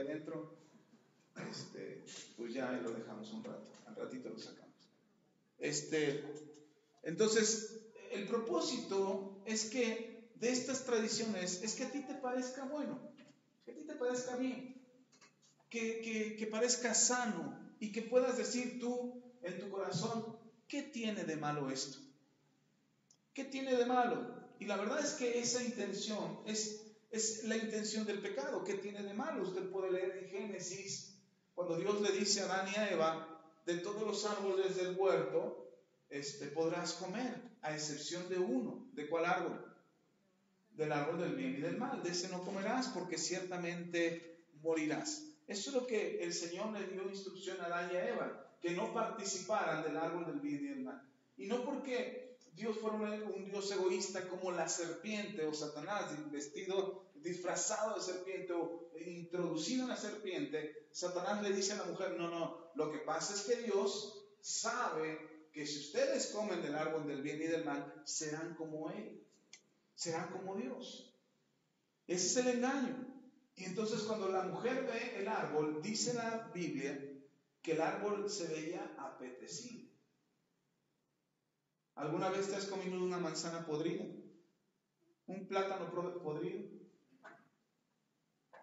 adentro, pues ya lo dejamos un rato, al ratito lo sacamos. Entonces, el propósito es que de estas tradiciones es que a ti te parezca bueno, que a ti te parezca bien, que parezca sano y que puedas decir tú en tu corazón, ¿qué tiene de malo esto? ¿Qué tiene de malo? Y la verdad es que esa intención es la intención del pecado. ¿Qué tiene de malo? Usted puede leer en Génesis, cuando Dios le dice a Adán y a Eva, de todos los árboles del huerto, podrás comer, a excepción de uno. ¿De cuál árbol? Del árbol del bien y del mal. De ese no comerás, porque ciertamente morirás. Eso es lo que el Señor le dio instrucción a Adán y a Eva, que no participaran del árbol del bien y del mal. Y no porque Dios fuera un Dios egoísta como la serpiente o Satanás, disfrazado de serpiente o introducido en la serpiente. Satanás le dice a la mujer, no, lo que pasa es que Dios sabe que si ustedes comen del árbol del bien y del mal, serán como Él, serán como Dios. Ese es el engaño. Y entonces cuando la mujer ve el árbol, dice la Biblia que el árbol se veía apetecible. ¿Alguna vez te has comido una manzana podrida? ¿Un plátano podrido?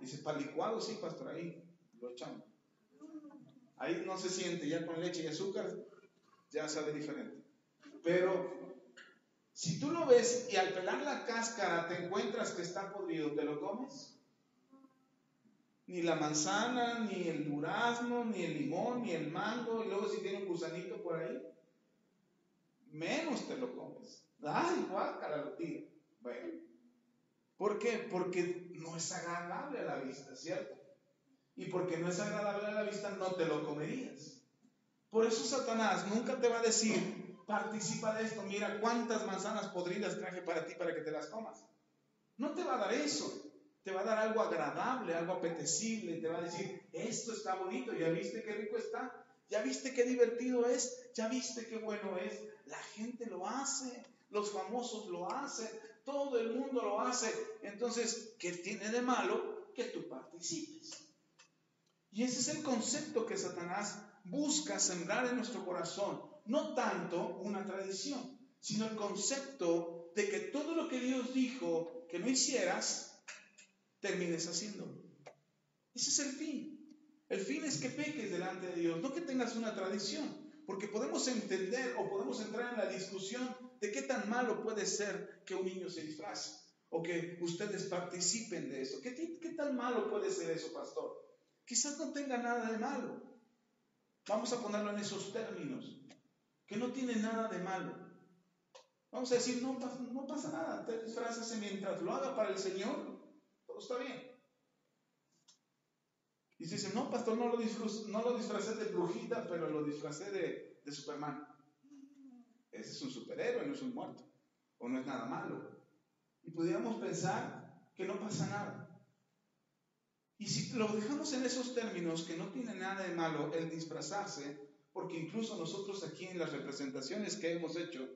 Dice, para licuado, sí, pastor, ahí lo echamos. Ahí no se siente, ya con leche y azúcar, ya sabe diferente. Pero si tú lo ves y al pelar la cáscara te encuentras que está podrido, ¿te lo comes? Ni la manzana, ni el durazno, ni el limón, ni el mango, y luego si tiene un gusanito por ahí, menos te lo comes. ¡Ay, guácala, lo tira! Bueno, ¿por qué? Porque no es agradable a la vista, ¿cierto? Y porque no es agradable a la vista, no te lo comerías. Por eso Satanás nunca te va a decir, participa de esto, mira cuántas manzanas podridas traje para ti para que te las comas. No te va a dar eso. Te va a dar algo agradable, algo apetecible. Te va a decir, esto está bonito, ¿ya viste qué rico está? ¿Ya viste qué divertido es? ¿Ya viste qué bueno es? La gente lo hace, los famosos lo hacen, todo el mundo lo hace. Entonces, ¿qué tiene de malo que tú participes? Y ese es el concepto que Satanás busca sembrar en nuestro corazón. No tanto una tradición, sino el concepto de que todo lo que Dios dijo que no hicieras, termines haciéndolo. Ese es el fin. El fin es que peques delante de Dios, no que tengas una tradición. Porque podemos entender o podemos entrar en la discusión de qué tan malo puede ser que un niño se disfrace o que ustedes participen de eso. ¿Qué tan malo puede ser eso, pastor? Quizás no tenga nada de malo. Vamos a ponerlo en esos términos, que no tiene nada de malo. Vamos a decir, no pasa nada, te disfrazas mientras lo haga para el Señor, todo está bien. Y si dicen, no, pastor, no lo disfracé de brujita, pero lo disfracé de Superman. Ese es un superhéroe, no es un muerto, o no es nada malo. Y pudiéramos pensar que no pasa nada. Y si lo dejamos en esos términos, que no tiene nada de malo el disfrazarse, porque incluso nosotros aquí en las representaciones que hemos hecho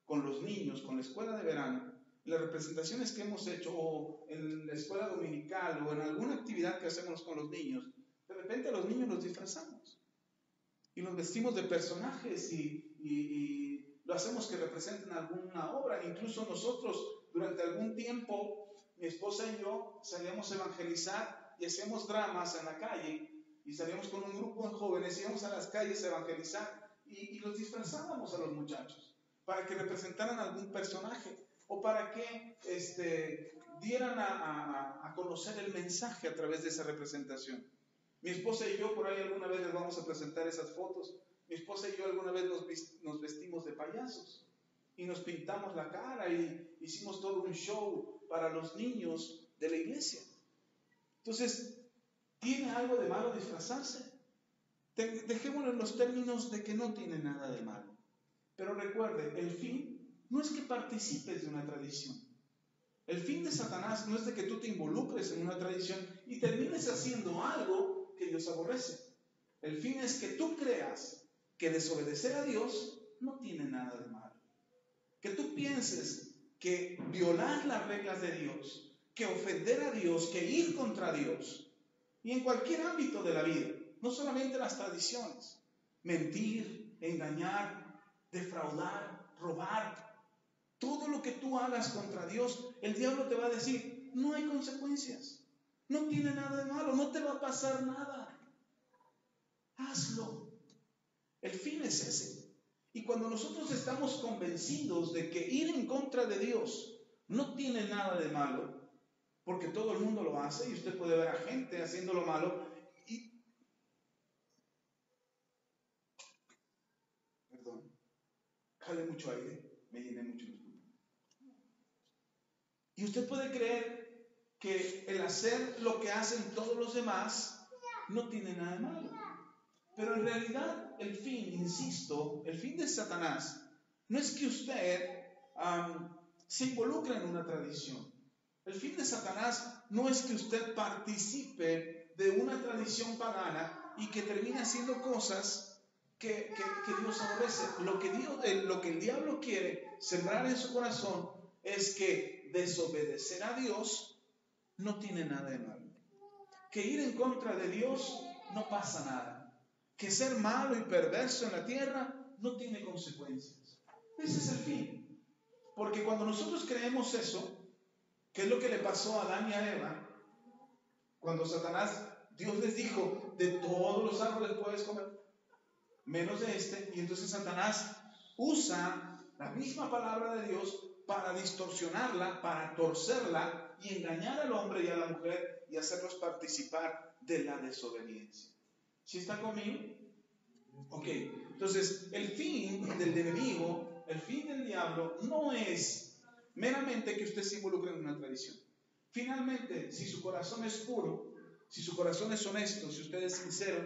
con los niños, con la escuela de verano, las representaciones que hemos hecho o en la escuela dominical o en alguna actividad que hacemos con los niños, de repente a los niños los disfrazamos y los vestimos de personajes y lo hacemos que representen alguna obra. Incluso nosotros durante algún tiempo, mi esposa y yo salíamos a evangelizar y hacíamos dramas en la calle y salíamos con un grupo de jóvenes, íbamos a las calles a evangelizar y los disfrazábamos a los muchachos para que representaran algún personaje o para que dieran a conocer el mensaje a través de esa representación. Mi esposa y yo por ahí alguna vez les vamos a presentar esas fotos. Mi esposa y yo alguna vez nos vestimos de payasos y nos pintamos la cara y hicimos todo un show para los niños de la iglesia. Entonces, ¿tiene algo de malo disfrazarse? Dejémoslo en los términos de que no tiene nada de malo. Pero recuerde, el fin no es que participes de una tradición. El fin de Satanás no es de que tú te involucres en una tradición y termines haciendo algo que Dios aborrece. El fin es que tú creas que desobedecer a Dios no tiene nada de malo. Que tú pienses que violar las reglas de Dios, que ofender a Dios, que ir contra Dios, y en cualquier ámbito de la vida, no solamente las tradiciones. Mentir, engañar, defraudar, robar. Todo lo que tú hagas contra Dios, el diablo te va a decir, no hay consecuencias. No tiene nada de malo, no te va a pasar nada. Hazlo. El fin es ese. Y cuando nosotros estamos convencidos de que ir en contra de Dios no tiene nada de malo, porque todo el mundo lo hace y usted puede ver a gente haciendo lo malo y... Perdón, jalé mucho aire, me llené mucho los pulmones. Y usted puede creer que el hacer lo que hacen todos los demás no tiene nada de malo. Pero en realidad el fin, insisto, el fin de Satanás no es que usted se involucre en una tradición. El fin de Satanás no es que usted participe de una tradición pagana y que termine haciendo cosas que Dios aborrece. Lo que el diablo quiere sembrar en su corazón es que desobedecer a Dios no tiene nada de malo. Que ir en contra de Dios no pasa nada. Que ser malo y perverso en la tierra no tiene consecuencias. Ese es el fin. Porque cuando nosotros creemos eso, ¿qué es lo que le pasó a Adán y a Eva? Cuando Satanás, Dios les dijo, de todos los árboles puedes comer, menos de este. Y entonces Satanás usa la misma palabra de Dios para distorsionarla, para torcerla y engañar al hombre y a la mujer y hacerlos participar de la desobediencia. ¿Sí está conmigo? Ok, entonces el fin del enemigo, el fin del diablo no es meramente que usted se involucre en una tradición. Finalmente, si su corazón es puro, si su corazón es honesto, si usted es sincero,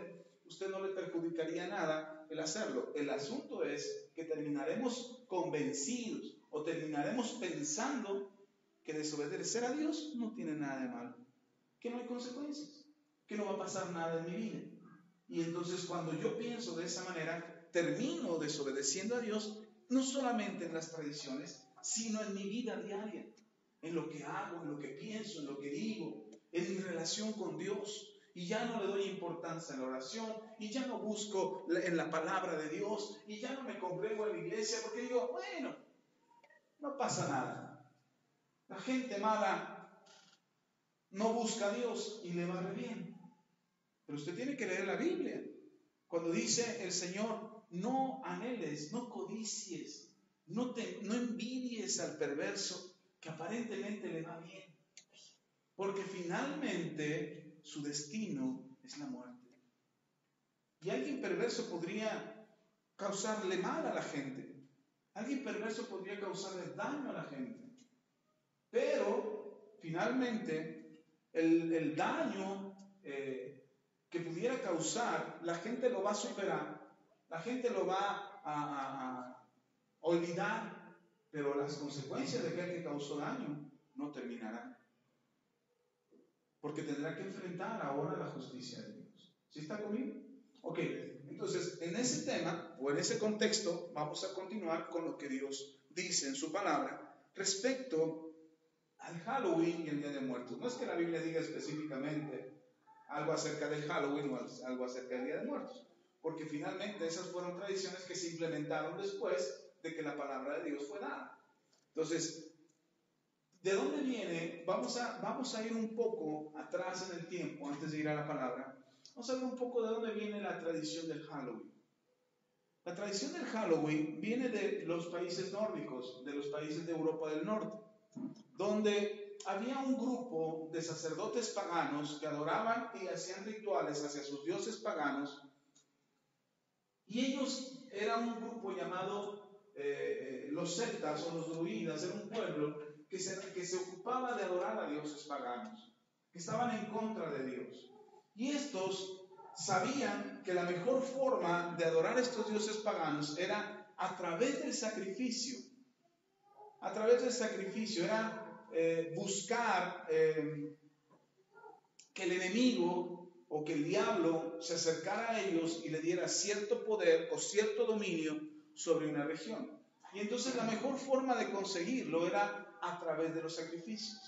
usted no le perjudicaría nada el hacerlo. El asunto es que terminaremos convencidos o terminaremos pensando que desobedecer a Dios no tiene nada de malo, que no hay consecuencias, que no va a pasar nada en mi vida. Y entonces cuando yo pienso de esa manera, termino desobedeciendo a Dios, no solamente en las tradiciones, sino en mi vida diaria, en lo que hago, en lo que pienso, en lo que digo, en mi relación con Dios. Y ya no le doy importancia a la oración, y ya no busco en la palabra de Dios, y ya no me congrego en la iglesia, porque digo, bueno, no pasa nada. La gente mala no busca a Dios y le va re bien. Pero usted tiene que leer la Biblia. Cuando dice el Señor, no anheles, no codicies, no envidies al perverso que aparentemente le va bien. Porque finalmente su destino es la muerte. Y alguien perverso podría causarle mal a la gente. Alguien perverso podría causarle daño a la gente. Pero finalmente el daño que pudiera causar, la gente lo va a superar, la gente lo va a olvidar, pero las consecuencias de aquel que causó daño no terminarán. Porque tendrá que enfrentar ahora la justicia de Dios. ¿Sí está conmigo? Ok, entonces en ese tema o en ese contexto vamos a continuar con lo que Dios dice en su palabra respecto al Halloween y el Día de Muertos. No es que la Biblia diga específicamente algo acerca del Halloween o algo acerca del Día de Muertos, porque finalmente esas fueron tradiciones que se implementaron después de que la palabra de Dios fue dada. Entonces, ¿de dónde viene? Vamos a ir un poco atrás en el tiempo, antes de ir a la palabra. Vamos a ver un poco de dónde viene la tradición del Halloween. La tradición del Halloween viene de los países nórdicos, de los países de Europa del Norte, donde había un grupo de sacerdotes paganos que adoraban y hacían rituales hacia sus dioses paganos, y ellos eran un grupo llamado los celtas o los druidas, era un pueblo que se ocupaba de adorar a dioses paganos, que estaban en contra de Dios. Y estos sabían que la mejor forma de adorar a estos dioses paganos era a través del sacrificio. A través del sacrificio era buscar que el enemigo o que el diablo se acercara a ellos y le diera cierto poder o cierto dominio sobre una región. Y entonces la mejor forma de conseguirlo era a través de los sacrificios.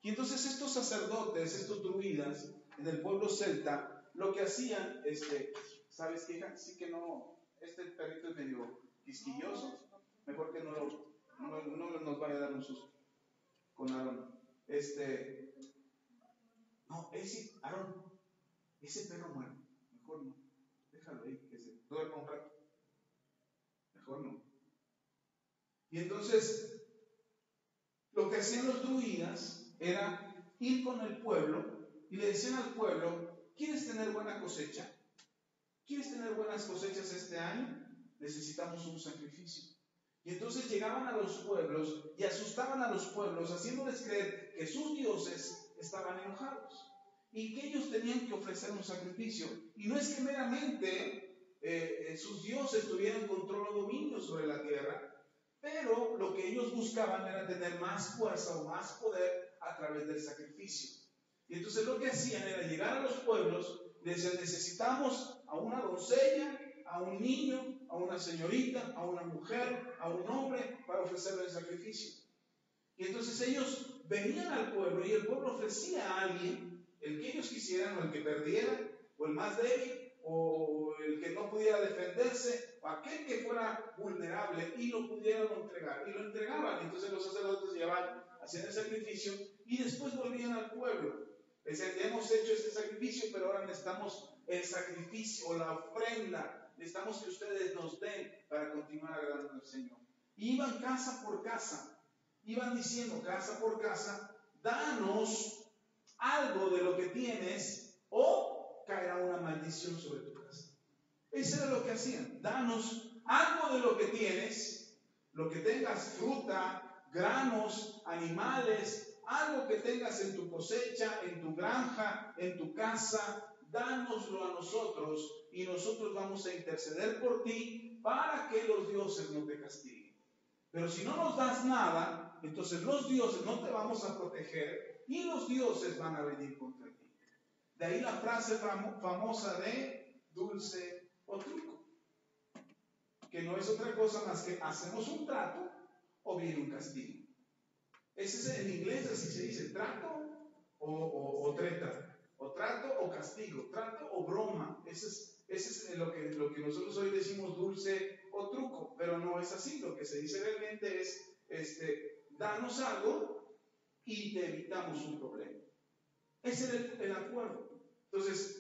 Y entonces estos sacerdotes, estos druidas, en el pueblo celta, lo que hacían, ¿sabes qué, hija? Sí que no, este perrito es medio quisquilloso, mejor que no nos vaya a dar un susto con Aarón. No, Aarón, ese perro muere, mejor no, déjalo ahí, que se duerma un rato, mejor no. Y entonces, lo que hacían los druidas era ir con el pueblo y le decían al pueblo: ¿quieres tener buena cosecha? ¿Quieres tener buenas cosechas este año? Necesitamos un sacrificio. Y entonces llegaban a los pueblos y asustaban a los pueblos, haciéndoles creer que sus dioses estaban enojados y que ellos tenían que ofrecer un sacrificio. Y no es que meramente sus dioses tuvieran control o dominio sobre la tierra, pero lo que ellos buscaban era tener más fuerza o más poder a través del sacrificio. Y entonces lo que hacían era llegar a los pueblos y decían: necesitamos a una doncella, a un niño, a una señorita, a una mujer, a un hombre para ofrecerle el sacrificio. Y entonces ellos venían al pueblo y el pueblo ofrecía a alguien, el que ellos quisieran, o el que perdiera, o el más débil, o el que no pudiera defenderse, o aquel que fuera vulnerable, y lo pudieran entregar. Y lo entregaban. Entonces los sacerdotes llevaban, hacían el sacrificio y después volvían al pueblo. Decían: ya hemos hecho este sacrificio, pero ahora necesitamos el sacrificio o la ofrenda. Necesitamos que ustedes nos den para continuar agradando al Señor. Y iban casa por casa, iban diciendo casa por casa: danos algo de lo que tienes o caerá una maldición sobre tu casa. Eso era lo que hacían: danos algo de lo que tienes, lo que tengas, fruta, granos, animales, algo que tengas en tu cosecha, en tu granja, en tu casa, dánoslo a nosotros y nosotros vamos a interceder por ti para que los dioses no te castiguen. Pero si no nos das nada, entonces los dioses no te vamos a proteger y los dioses van a venir contra ti. De ahí la frase famosa de dulce o truco, que no es otra cosa más que hacemos un trato o viene un castigo. Ese es, en inglés así se dice: trato o treta, o trato o castigo, trato o broma. Ese es lo que nosotros hoy decimos dulce o truco, pero no es así. Lo que se dice realmente es danos algo y te evitamos un problema. Ese era el acuerdo. Entonces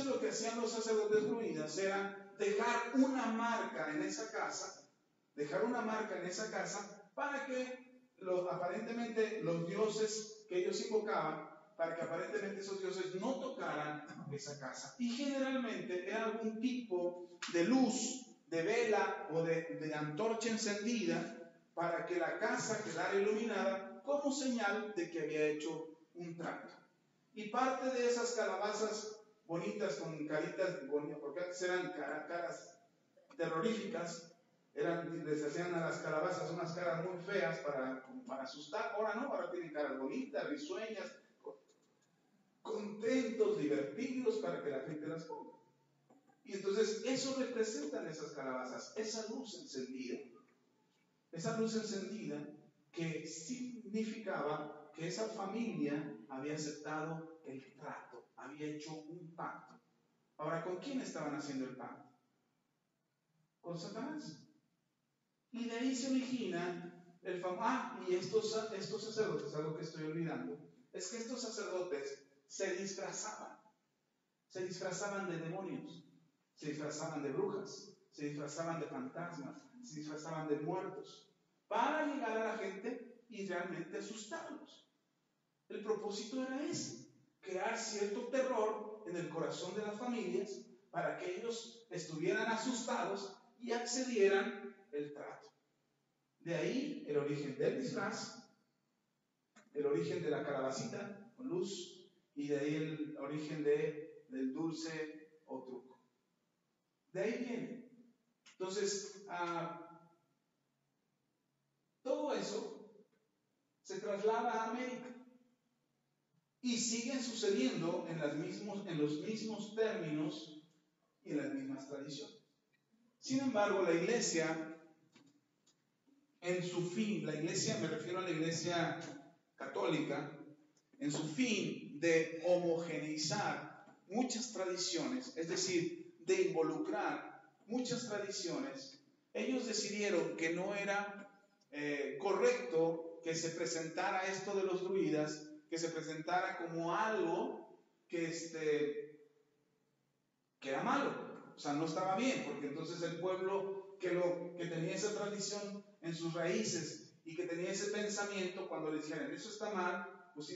lo que hacían los sacerdotes druidas era dejar una marca en esa casa, para que aparentemente los dioses que ellos invocaban, para que aparentemente esos dioses no tocaran esa casa. Y generalmente era algún tipo de luz, de vela o de antorcha encendida para que la casa quedara iluminada como señal de que había hecho un trato. Y parte de esas calabazas bonitas con caritas bonitas, porque antes eran caras terroríficas, les hacían a las calabazas unas caras muy feas para asustar. Ahora no, ahora tienen caras bonitas, risueñas, contentos, divertidos, para que la gente las ponga. Y entonces eso representan esas calabazas, esa luz encendida que significaba que esa familia había aceptado el trato, había hecho un pacto. Ahora, ¿con quién estaban haciendo el pacto? Con Satanás. Y de ahí se origina el famoso. Y estos sacerdotes, algo que estoy olvidando, es que estos sacerdotes se disfrazaban de demonios, se disfrazaban de brujas, se disfrazaban de fantasmas, se disfrazaban de muertos, para llegar a la gente y realmente asustarlos. El propósito era ese: crear cierto terror en el corazón de las familias para que ellos estuvieran asustados y accedieran el trato. De ahí el origen del disfraz, el origen de la calabacita con luz, y de ahí el origen del dulce o truco. De ahí viene. Entonces, todo eso se traslada a América y siguen sucediendo en los mismos términos y en las mismas tradiciones. Sin embargo, la iglesia, en su fin, me refiero a la iglesia católica, en su fin de homogeneizar muchas tradiciones, es decir, de involucrar muchas tradiciones, ellos decidieron que no era correcto que se presentara esto de los druidas, que se presentara como algo que era malo, o sea, no estaba bien, porque entonces el pueblo que tenía esa tradición en sus raíces y que tenía ese pensamiento, cuando le dijeran eso está mal, pues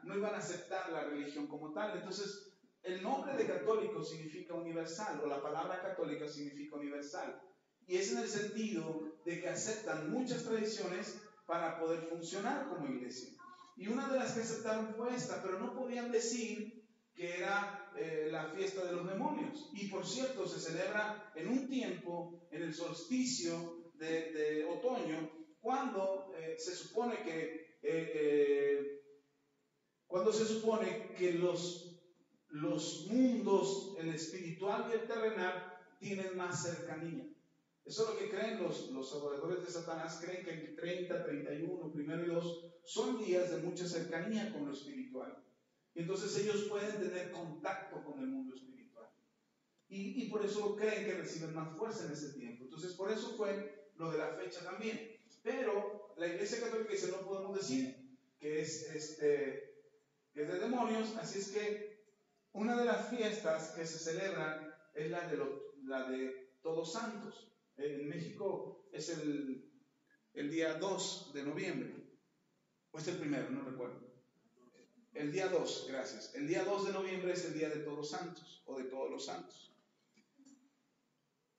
no iban a aceptar la religión como tal. Entonces, el nombre de católico significa universal, o la palabra católica significa universal, y es en el sentido de que aceptan muchas tradiciones para poder funcionar como iglesia. Y una de las que aceptaron fue esta, pero no podían decir que era la fiesta de los demonios. Y por cierto, se celebra en un tiempo, en el solsticio de otoño, cuando se supone que los mundos, el espiritual y el terrenal, tienen más cercanía. Eso es lo que creen los adoradores de Satanás. Creen que el 30, 31, 1 y 2 son días de mucha cercanía con lo espiritual. Y entonces ellos pueden tener contacto con el mundo espiritual. Y por eso creen que reciben más fuerza en ese tiempo. Entonces por eso fue lo de la fecha también. Pero la Iglesia Católica dice, no podemos decir que es de demonios. Así es que una de las fiestas que se celebran es la de Todos Santos. En México es el día 2 de noviembre. ¿O es el primero? No recuerdo. El día 2, gracias. El día 2 de noviembre es el día de Todos Santos o de Todos los Santos.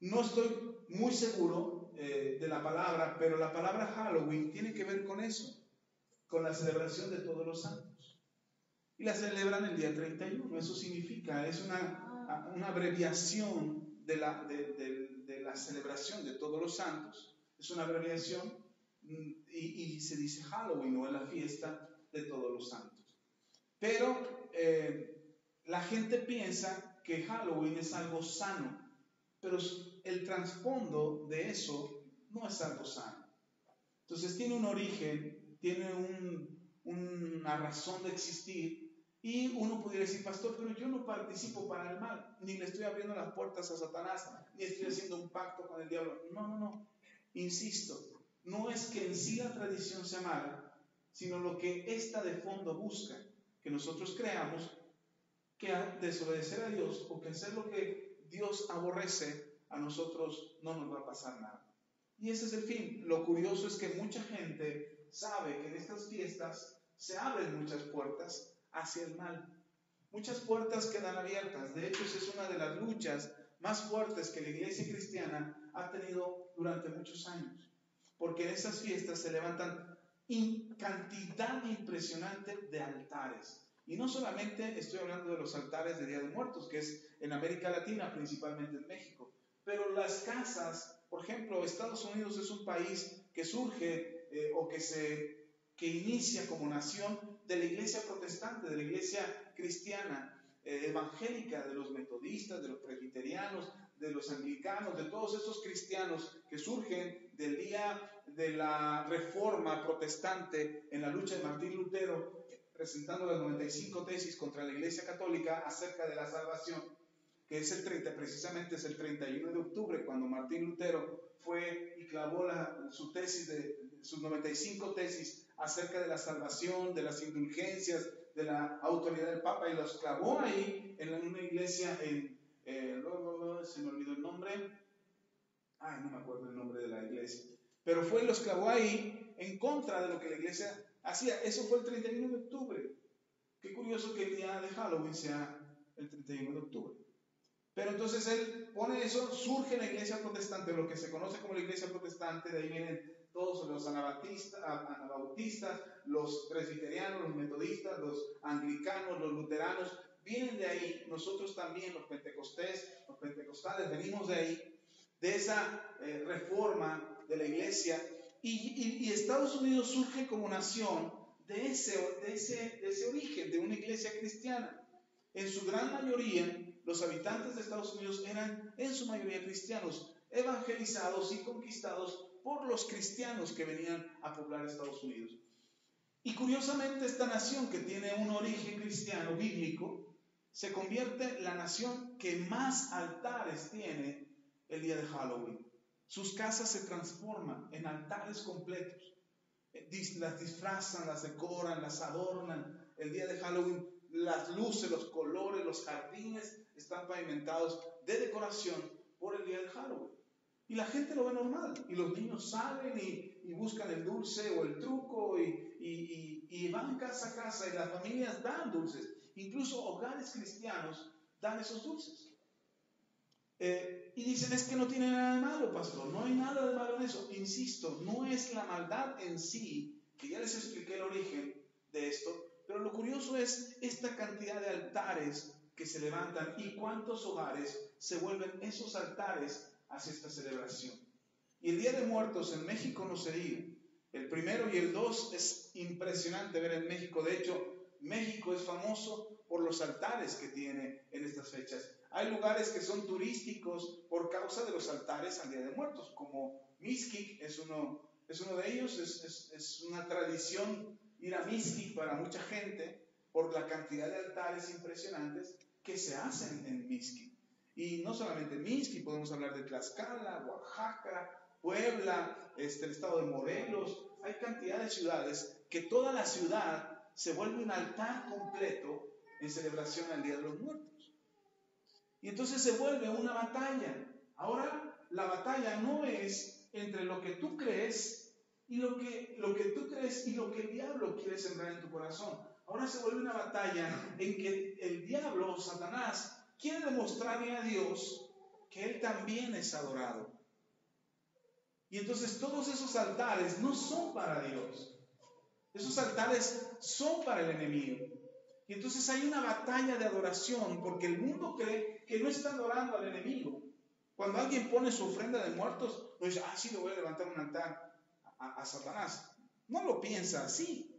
No estoy muy seguro de la palabra, pero la palabra Halloween tiene que ver con eso, con la celebración de Todos los Santos. Y la celebran el día 31. Eso significa, es una abreviación de la celebración de Todos los Santos. Es una abreviación y se dice Halloween, o es la fiesta de Todos los Santos. Pero la gente piensa que Halloween es algo sano, pero el trasfondo de eso no es algo sano. Entonces tiene un origen, tiene una razón de existir, y uno pudiera decir, pastor, pero yo no participo para el mal, ni le estoy abriendo las puertas a Satanás, ni estoy haciendo un pacto con el diablo. No, insisto, no es que en sí la tradición sea mala, sino lo que esta de fondo busca, que nosotros creamos que desobedecer a Dios o que hacer lo que Dios aborrece, a nosotros no nos va a pasar nada. Y ese es el fin. Lo curioso es que mucha gente sabe que en estas fiestas se abren muchas puertas hacia el mal. Muchas puertas quedan abiertas. De hecho, esa es una de las luchas más fuertes que la iglesia cristiana ha tenido durante muchos años. Porque en esas fiestas se levantan cantidad impresionante de altares. Y no solamente estoy hablando de los altares de Día de Muertos, que es en América Latina, principalmente en México, pero las casas, por ejemplo, Estados Unidos es un país que surge que inicia como nación de la iglesia protestante, de la iglesia cristiana, evangélica, de los metodistas, de los presbiterianos, de los anglicanos, de todos esos cristianos que surgen del día de la reforma protestante en la lucha de Martín Lutero, presentando las 95 tesis contra la Iglesia Católica acerca de la salvación, que es precisamente es el 31 de octubre, cuando Martín Lutero fue y clavó sus 95 tesis acerca de la salvación, de las indulgencias, de la autoridad del Papa, y los clavó ahí en una iglesia se me olvidó el nombre, no me acuerdo el nombre de la iglesia, pero los clavó ahí en contra de lo que la iglesia hacía. Eso fue el 31 de octubre. Qué curioso que el día de Halloween sea el 31 de octubre. Pero entonces él pone eso, surge la iglesia protestante, lo que se conoce como la iglesia protestante. De ahí vienen todos los anabautistas, los presbiterianos, los metodistas, los anglicanos, los luteranos, vienen de ahí. Nosotros también, los pentecostales, venimos de ahí, de esa reforma de la iglesia. Y Estados Unidos surge como nación de ese origen, de una iglesia cristiana. En su gran mayoría, los habitantes de Estados Unidos eran en su mayoría cristianos, evangelizados y conquistados por los cristianos que venían a poblar Estados Unidos. Y curiosamente esta nación, que tiene un origen cristiano bíblico, se convierte en la nación que más altares tiene el día de Halloween. Sus casas se transforman en altares completos. Las disfrazan, las decoran, las adornan. El día de Halloween, las luces, los colores, los jardines están pavimentados de decoración por el día de Halloween. Y la gente lo ve normal. Y los niños salen y buscan el dulce o el truco y van casa a casa, y las familias dan dulces. Incluso hogares cristianos dan esos dulces. Y dicen, es que no tiene nada de malo, pastor. No hay nada de malo en eso. Insisto, no es la maldad en sí, que ya les expliqué el origen de esto, pero lo curioso es esta cantidad de altares que se levantan y cuántos hogares se vuelven esos altares hacia esta celebración. Y el Día de Muertos en México no se diga. El 1 y el 2 es impresionante ver en México. De hecho, México es famoso por los altares que tiene en estas fechas. Hay lugares que son turísticos por causa de los altares al Día de Muertos, como Mixquic es uno de ellos. Es una tradición ir a Mixquic para mucha gente por la cantidad de altares impresionantes que se hacen en Mixquic. Y no solamente en Mixquic, podemos hablar de Tlaxcala, Oaxaca, Puebla, el estado de Morelos. Hay cantidad de ciudades que toda la ciudad se vuelve un altar completo en celebración al Día de los Muertos. Y entonces se vuelve una batalla. Ahora la batalla no es entre lo que tú crees y lo que tú crees y lo que el diablo quiere sembrar en tu corazón. Ahora se vuelve una batalla en que el diablo, Satanás, quiere demostrarle a Dios que él también es adorado. Y entonces todos esos altares no son para Dios. Esos altares son para el enemigo. Y entonces hay una batalla de adoración, porque el mundo cree que no está adorando al enemigo. Cuando alguien pone su ofrenda de muertos, no dice, sí, le voy a levantar un altar a Satanás. No lo piensa así.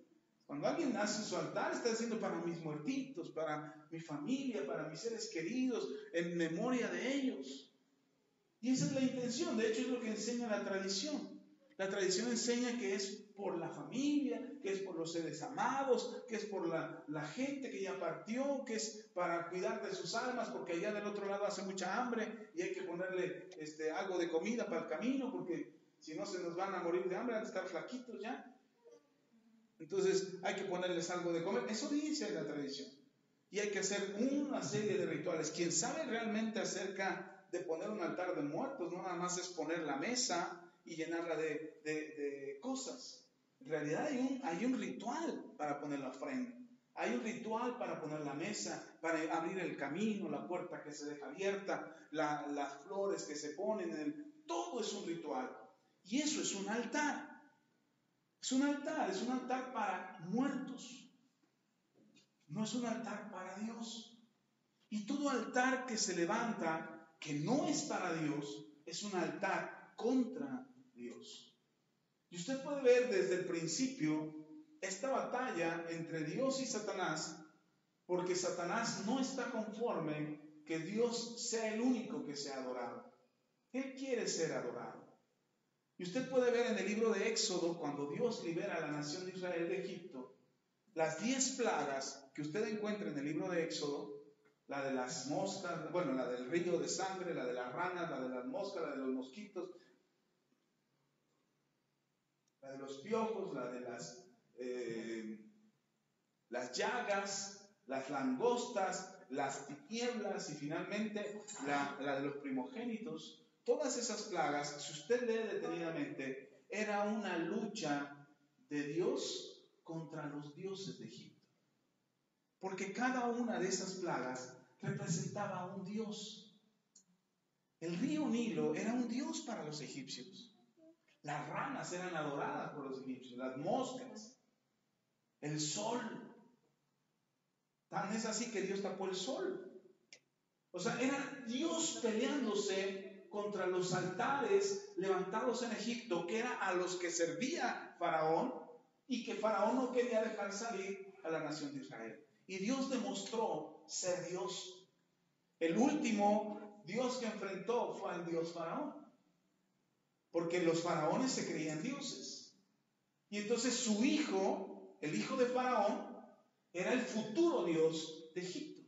Cuando alguien hace su altar, está diciendo, para mis muertitos, para mi familia, para mis seres queridos, en memoria de ellos. Y esa es la intención. De hecho, es lo que enseña la tradición. La tradición enseña que es por la familia, que es por los seres amados, que es por la gente que ya partió, que es para cuidar de sus almas, porque allá del otro lado hace mucha hambre y hay que ponerle algo de comida para el camino, porque si no se nos van a morir de hambre, van a estar flaquitos ya. Entonces hay que ponerles algo de comer. Eso dice la tradición. Y hay que hacer una serie de rituales. Quien sabe realmente acerca de poner un altar de muertos, no nada más es poner la mesa y llenarla de cosas. En realidad hay un ritual para poner la ofrenda. Hay un ritual para poner la mesa, para abrir el camino, la puerta que se deja abierta, las flores que se ponen. Todo es un ritual. Y eso es un altar. Es un altar para muertos. No es un altar para Dios. Y todo altar que se levanta, que no es para Dios, es un altar contra Dios. Y usted puede ver desde el principio esta batalla entre Dios y Satanás, porque Satanás no está conforme que Dios sea el único que sea adorado. Él quiere ser adorado. Y usted puede ver en el libro de Éxodo, cuando Dios libera a la nación de Israel de Egipto, las 10 plagas que usted encuentra en el libro de Éxodo, la de las moscas, la del río de sangre, la de las ranas, la de las moscas, la de los mosquitos, la de los piojos, la de las llagas, las langostas, las tinieblas y finalmente la de los primogénitos. Todas esas plagas, si usted lee detenidamente, era una lucha de Dios contra los dioses de Egipto. Porque cada una de esas plagas representaba a un dios. El río Nilo era un dios para los egipcios. Las ranas eran adoradas por los egipcios, las moscas, el sol. Tan es así que Dios tapó el sol. O sea, era Dios peleándose contra los altares levantados en Egipto, que era a los que servía Faraón y que Faraón no quería dejar salir a la nación de Israel. Y Dios demostró ser Dios. El último Dios que enfrentó fue al Dios Faraón, porque los faraones se creían dioses. Y entonces su hijo, el hijo de Faraón, era el futuro Dios de Egipto.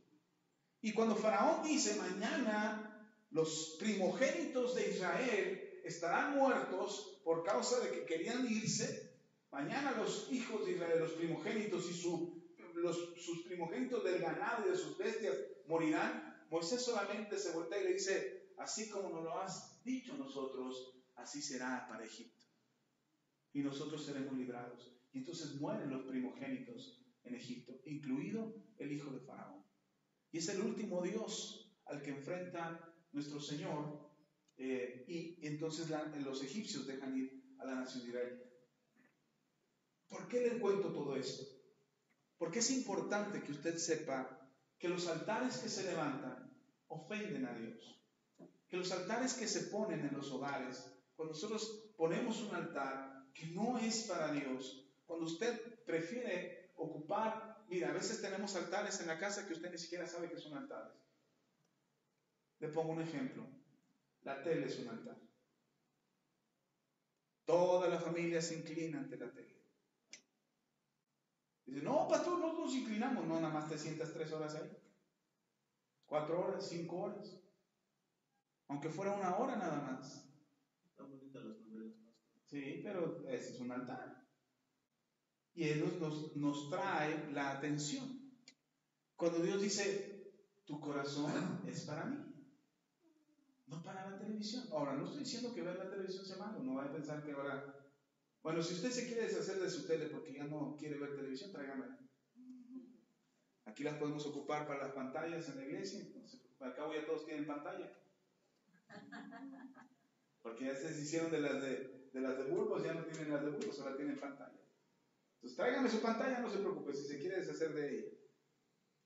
Y cuando Faraón dice, mañana los primogénitos de Israel estarán muertos por causa de que querían irse, mañana los hijos de Israel, los primogénitos y sus primogénitos del ganado y de sus bestias morirán, Moisés solamente se voltea y le dice, así como nos lo has dicho nosotros, así será para Egipto. Y nosotros seremos librados. Y entonces mueren los primogénitos en Egipto, incluido el hijo de Faraón. Y es el último Dios al que enfrenta nuestro Señor. Y entonces los egipcios dejan ir a la nación de Israel. ¿Por qué le cuento todo esto? Porque es importante que usted sepa que los altares que se levantan ofenden a Dios. Que los altares que se ponen en los hogares, cuando nosotros ponemos un altar que no es para Dios, cuando usted prefiere ocupar, mira, a veces tenemos altares en la casa que usted ni siquiera sabe que son altares. Le pongo un ejemplo. La tele es un altar. Toda la familia se inclina ante la tele. Dice, no, pastor, no nos inclinamos. No, nada más te sientas 3 horas ahí. 4 horas, 5 horas. Aunque fuera 1 hora nada más. Están bonitas las novelas, pastor. Sí, pero ese es un altar. Y Él nos trae la atención. Cuando Dios dice, tu corazón es para mí, no para la televisión. Ahora, no estoy diciendo que ver la televisión sea malo. No vaya a pensar que ahora... Bueno, si usted se quiere deshacer de su tele porque ya no quiere ver televisión, tráigame. Aquí las podemos ocupar para las pantallas en la iglesia. Entonces, al cabo ya todos tienen pantalla. Porque ya se hicieron de las de bulbos, ya no tienen las de bulbos, ahora tienen pantalla. Entonces, tráigame su pantalla, no se preocupe, si se quiere deshacer de ella.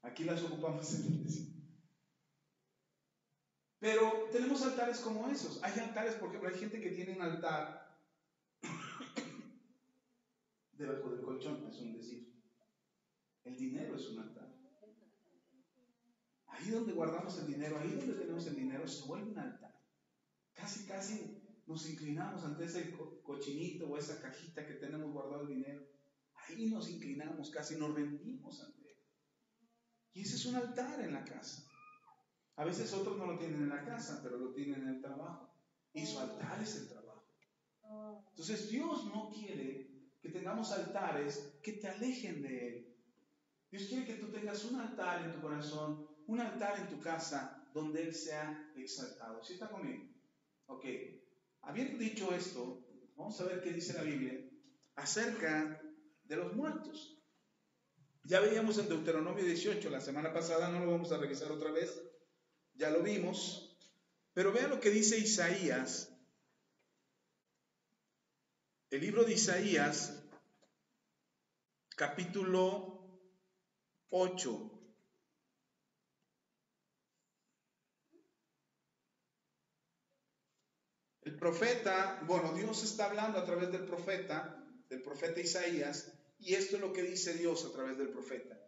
Aquí las ocupamos en la iglesia. Pero tenemos altares como esos. Hay altares, por ejemplo, hay gente que tiene un altar debajo del colchón, es un decir. El dinero es un altar. Ahí donde guardamos el dinero, ahí donde tenemos el dinero, se vuelve un altar. Casi nos inclinamos ante ese cochinito o esa cajita que tenemos guardado el dinero. Ahí nos inclinamos, casi nos rendimos ante él. Y ese es un altar en la casa. A veces otros no lo tienen en la casa, pero lo tienen en el trabajo. Y su altar es el trabajo. Entonces Dios no quiere que tengamos altares que te alejen de Él. Dios quiere que tú tengas un altar en tu corazón, un altar en tu casa, donde Él sea exaltado. ¿Sí está conmigo? Ok. Habiendo dicho esto, vamos a ver qué dice la Biblia acerca de los muertos. Ya veíamos en Deuteronomio 18, la semana pasada, no lo vamos a revisar otra vez, ya lo vimos, pero vean lo que dice Isaías, el libro de Isaías, capítulo 8. El profeta, bueno, Dios está hablando a través del profeta Isaías, y esto es lo que dice Dios a través del profeta.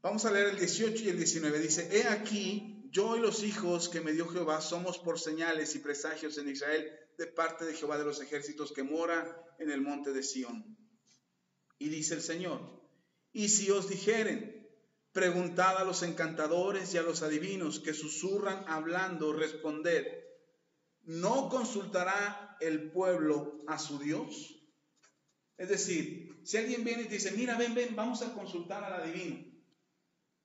Vamos a leer el 18 y el 19. Dice, he aquí, yo y los hijos que me dio Jehová somos por señales y presagios en Israel de parte de Jehová de los ejércitos que mora en el monte de Sión. Y dice el Señor, y si os dijeren, preguntad a los encantadores y a los adivinos que susurran hablando, responded, ¿no consultará el pueblo a su Dios? Es decir, si alguien viene y te dice, mira, ven, vamos a consultar al adivino,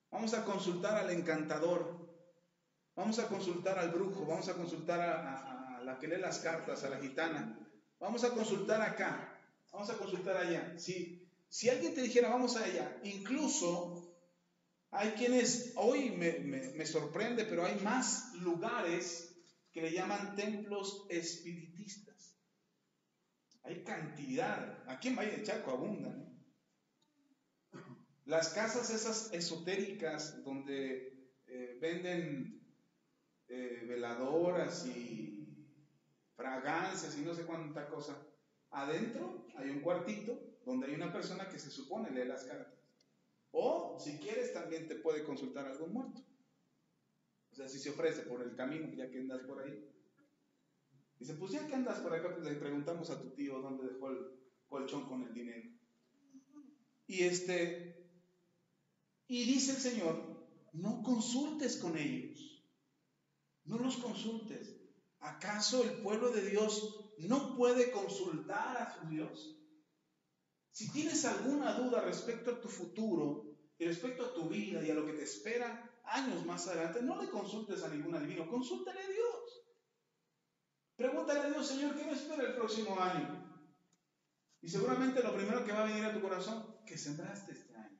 vamos a consultar al encantador, vamos a consultar al brujo, vamos a consultar a la que lee las cartas, a la gitana, vamos a consultar acá, vamos a consultar allá. Si alguien te dijera, vamos allá, incluso hay quienes, hoy me sorprende, pero hay más lugares que le llaman templos espiritistas. Hay cantidad, aquí en Valle de Chaco abundan. Las casas esas esotéricas donde venden veladoras y fragancias y no sé cuánta cosa. Adentro hay un cuartito donde hay una persona que se supone lee las cartas. O si quieres también te puede consultar a algún muerto. O sea, si se ofrece por el camino, ya que andas por ahí. Dice, pues ya que andas por acá, pues le preguntamos a tu tío dónde dejó colchón con el dinero. Y dice el Señor, no consultes con ellos, no los consultes. ¿Acaso el pueblo de Dios no puede consultar a su Dios? Si tienes alguna duda respecto a tu futuro y respecto a tu vida y a lo que te espera años más adelante, no le consultes a ningún adivino, consúltale a Dios. Pregúntale a Dios, Señor, ¿qué me espera el próximo año? Y seguramente lo primero que va a venir a tu corazón, que sembraste este año.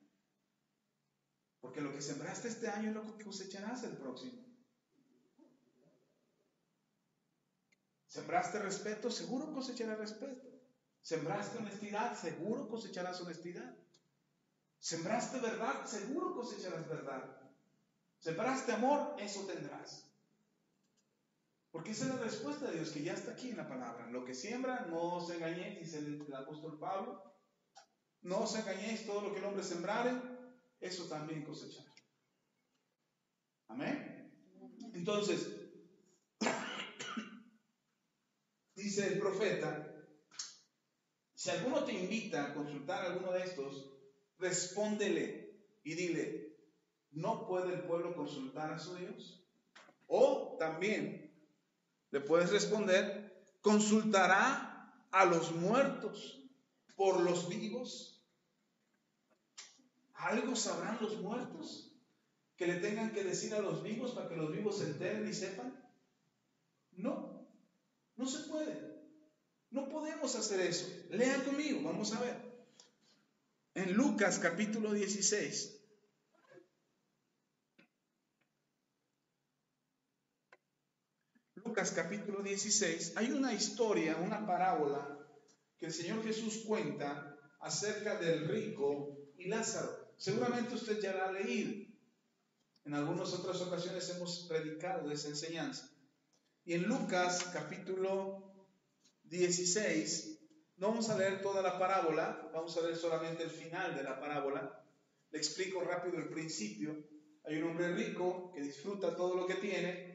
Porque lo que sembraste este año es lo que cosecharás el próximo. Sembraste respeto, seguro cosecharás respeto. Sembraste honestidad, seguro cosecharás honestidad. Sembraste verdad, seguro cosecharás verdad. Sembraste amor, eso tendrás. Porque esa es la respuesta de Dios, que ya está aquí en la palabra. Lo que siembra, no os engañéis, dice el apóstol Pablo. No os engañéis, todo lo que el hombre sembrare, eso también cosechará. Amén. Entonces, dice el profeta, si alguno te invita a consultar alguno de estos, respóndele y dile, ¿no puede el pueblo consultar a su Dios? O también le puedes responder, ¿consultará a los muertos por los vivos? ¿Algo sabrán los muertos que le tengan que decir a los vivos para que los vivos se enteren y sepan? No, no se puede. No podemos hacer eso. Lean conmigo, vamos a ver. En Lucas capítulo 16. Lucas capítulo 16, hay una historia, una parábola que el Señor Jesús cuenta acerca del rico y Lázaro. Seguramente usted ya la ha leído. En algunas otras ocasiones hemos predicado de esa enseñanza. Y en Lucas capítulo 16, no vamos a leer toda la parábola, vamos a leer solamente el final de la parábola. Le explico rápido el principio. Hay un hombre rico que disfruta todo lo que tiene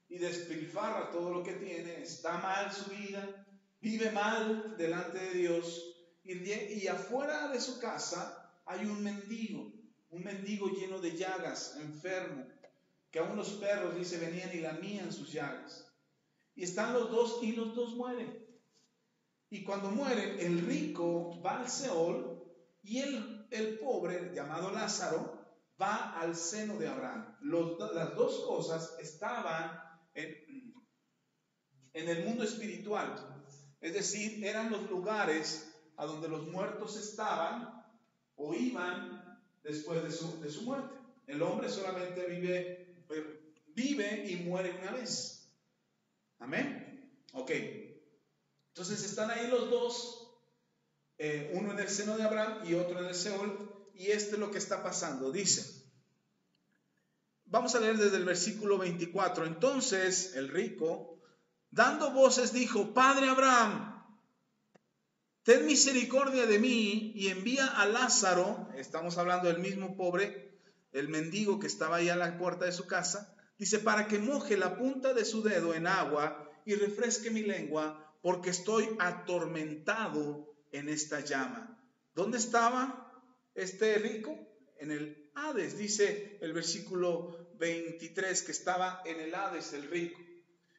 y despilfarra todo lo que tiene, está mal su vida, vive mal delante de Dios, y afuera de su casa hay un mendigo lleno de llagas, enfermo, que aún los perros, dice, venían y lamían sus llagas. Y están los dos y los dos mueren. Y cuando mueren, el rico va al Seol y el pobre, llamado Lázaro, va al seno de Abraham. Las dos cosas estaban en el mundo espiritual. Es decir, eran los lugares a donde los muertos estaban o iban después de su muerte. El hombre solamente vive y muere una vez. Amén. Ok. Entonces están ahí los dos, uno en el seno de Abraham y otro en el Seol, y esto es lo que está pasando. Dice, vamos a leer desde el versículo 24. Entonces el rico, dando voces, dijo, Padre Abraham, ten misericordia de mí y envía a Lázaro, estamos hablando del mismo pobre, el mendigo que estaba ahí a la puerta de su casa, dice, para que moje la punta de su dedo en agua y refresque mi lengua, porque estoy atormentado en esta llama. ¿Dónde estaba este rico? En el Hades, dice el versículo 23, que estaba en el Hades el rico.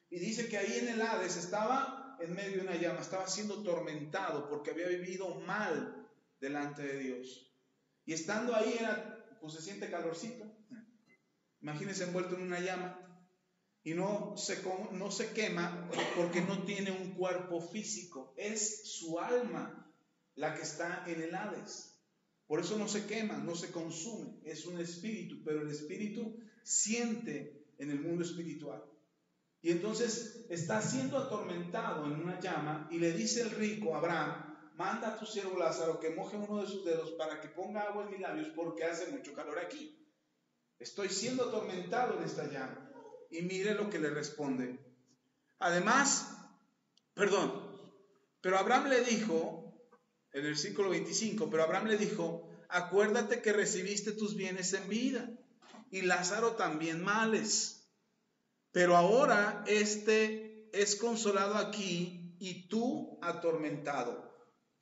Y dice que ahí en el Hades estaba en medio de una llama, estaba siendo atormentado porque había vivido mal delante de Dios. Y estando ahí, pues se siente calorcito. Imagínense envuelto en una llama. Y no se quema porque no tiene un cuerpo físico. Es su alma la que está en el Hades. Por eso no se quema, no se consume. Es un espíritu, pero el espíritu siente en el mundo espiritual. Y entonces está siendo atormentado en una llama y le dice el rico, Abraham, manda a tu siervo Lázaro que moje uno de sus dedos para que ponga agua en mis labios porque hace mucho calor aquí. Estoy siendo atormentado en esta llama. Y mire lo que le responde. Pero Abraham le dijo, en el versículo 25, pero Abraham le dijo, acuérdate que recibiste tus bienes en vida y Lázaro también males. Pero ahora este es consolado aquí y tú atormentado.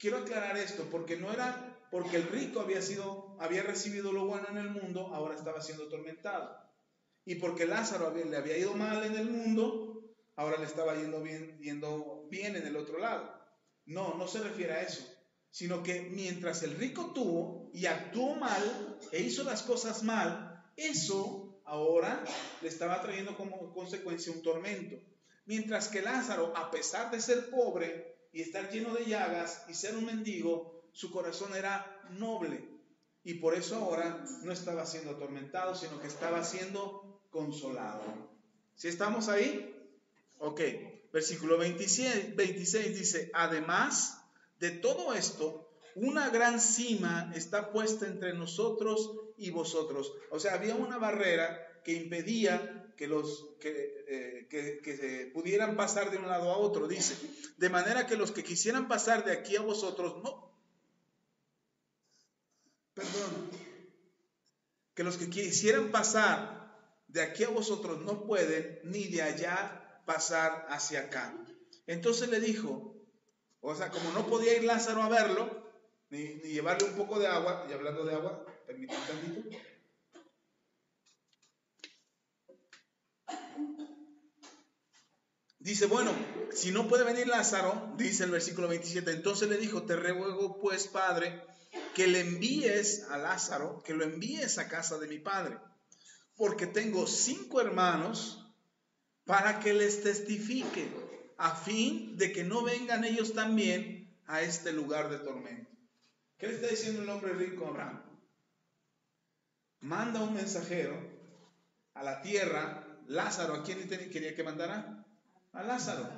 quiero aclarar esto, porque no era porque el rico había recibido lo bueno en el mundo, ahora estaba siendo atormentado. Y porque Lázaro le había ido mal en el mundo, ahora le estaba yendo bien en el otro lado. No, no se refiere a eso, sino que mientras el rico tuvo y actuó mal e hizo las cosas mal, eso ahora le estaba trayendo como consecuencia un tormento. Mientras que Lázaro, a pesar de ser pobre y estar lleno de llagas y ser un mendigo, su corazón era noble. Y por eso ahora no estaba siendo atormentado, sino que estaba siendo consolado. ¿Sí estamos ahí? Ok. Versículo 26 dice, además de todo esto, una gran cima está puesta entre nosotros y vosotros. O sea, había una barrera que impedía que se pudieran pasar de un lado a otro. Dice, de manera que los que quisieran pasar de aquí a vosotros, que los que quisieran pasar de aquí a vosotros no pueden, ni de allá pasar hacia acá. Entonces le dijo, o sea, como no podía ir Lázaro a verlo, ni llevarle un poco de agua, y hablando de agua, permítanme tantito. Dice, bueno, si no puede venir Lázaro, dice el versículo 27, entonces le dijo, te ruego pues, Padre, que le envíes a Lázaro, que lo envíes a casa de mi padre, porque tengo 5 hermanos, para que les testifique, a fin de que no vengan ellos también a este lugar de tormento. ¿Qué le está diciendo el hombre rico a Abraham? Manda un mensajero a la tierra. Lázaro, ¿a quién quería que mandara? A Lázaro.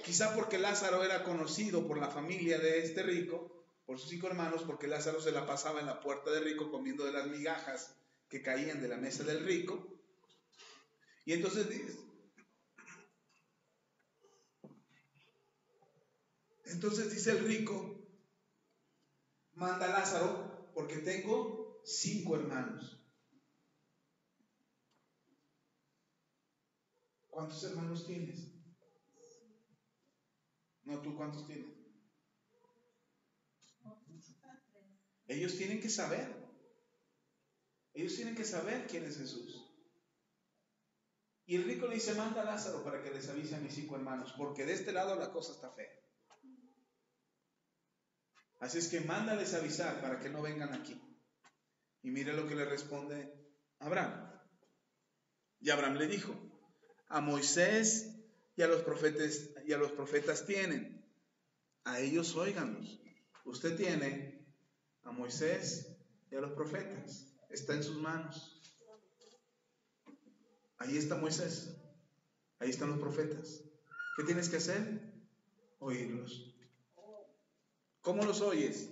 Quizá porque Lázaro era conocido por la familia de este rico, por sus 5 hermanos, porque Lázaro se la pasaba en la puerta del rico comiendo de las migajas que caían de la mesa del rico. Y entonces dice el rico, manda a Lázaro porque tengo 5 hermanos. ¿Cuántos hermanos tienes? No, ¿tú cuántos tienes? Ellos tienen que saber. Ellos tienen que saber quién es Jesús. Y el rico le dice, manda a Lázaro para que les avise a mis 5 hermanos, porque de este lado la cosa está fea. Así es que mándales avisar para que no vengan aquí. Y mire lo que le responde Abraham. Y Abraham le dijo, a Moisés y a los profetas tienen, a ellos óiganlos. Usted tiene a Moisés y a los profetas, está en sus manos. Ahí está Moisés, ahí están los profetas. ¿Qué tienes que hacer? Oírlos. ¿Cómo los oyes?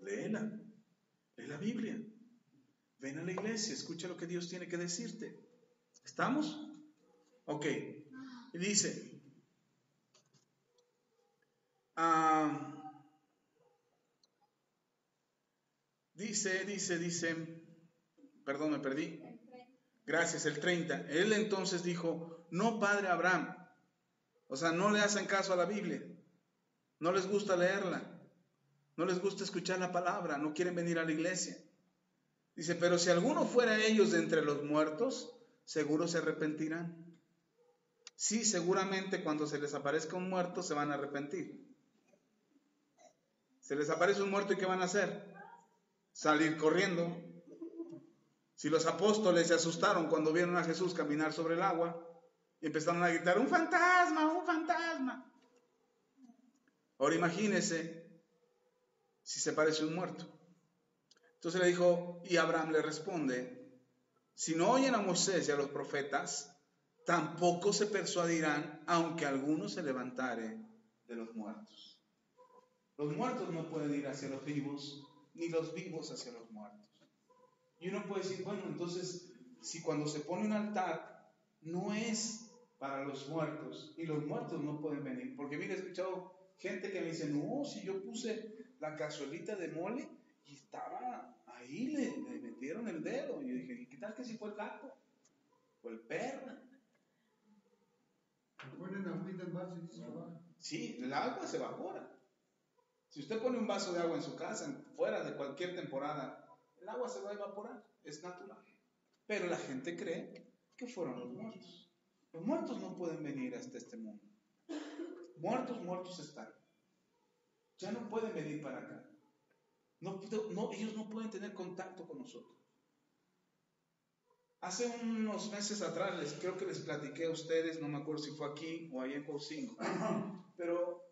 Léela, lee la Biblia, ven a la iglesia, escucha lo que Dios tiene que decirte. ¿Estamos? Ok. Y dice, perdón, me perdí. Gracias, el 30. Él entonces dijo, no, padre Abraham. O sea, no le hacen caso a la Biblia. No les gusta leerla. No les gusta escuchar la palabra. No quieren venir a la iglesia. Dice, pero si alguno fuera ellos de entre los muertos, seguro se arrepentirán. Sí, seguramente cuando se les aparezca un muerto se van a arrepentir. Se les aparece un muerto y ¿qué van a hacer? Salir corriendo. Si los apóstoles se asustaron cuando vieron a Jesús caminar sobre el agua y empezaron a gritar, ¡un fantasma, un fantasma! Ahora imagínese si se parece un muerto. Entonces le dijo, y Abraham le responde, si no oyen a Moisés y a los profetas, tampoco se persuadirán, aunque alguno se levantare de los muertos. Los muertos no pueden ir hacia los vivos, ni los vivos hacia los muertos. Y uno puede decir, bueno, entonces, si cuando se pone un altar, no es para los muertos, y los muertos no pueden venir. Porque mira, he escuchado gente que me dice, no, si yo puse la cazuelita de mole y estaba ahí, le metieron el dedo. Y yo dije, ¿y qué tal que si fue el gato? O el perro. Le ponen agüita en vaso y se baja. Sí, el agua se evapora. Si usted pone un vaso de agua en su casa, fuera de cualquier temporada, el agua se va a evaporar, es natural. Pero la gente cree que fueron los muertos. Los muertos no pueden venir hasta este mundo. Muertos están. Ya no pueden venir para acá. Ellos no pueden tener contacto con nosotros. Hace unos meses atrás, creo que les platiqué a ustedes, no me acuerdo si fue aquí o allá en Cocingo, pero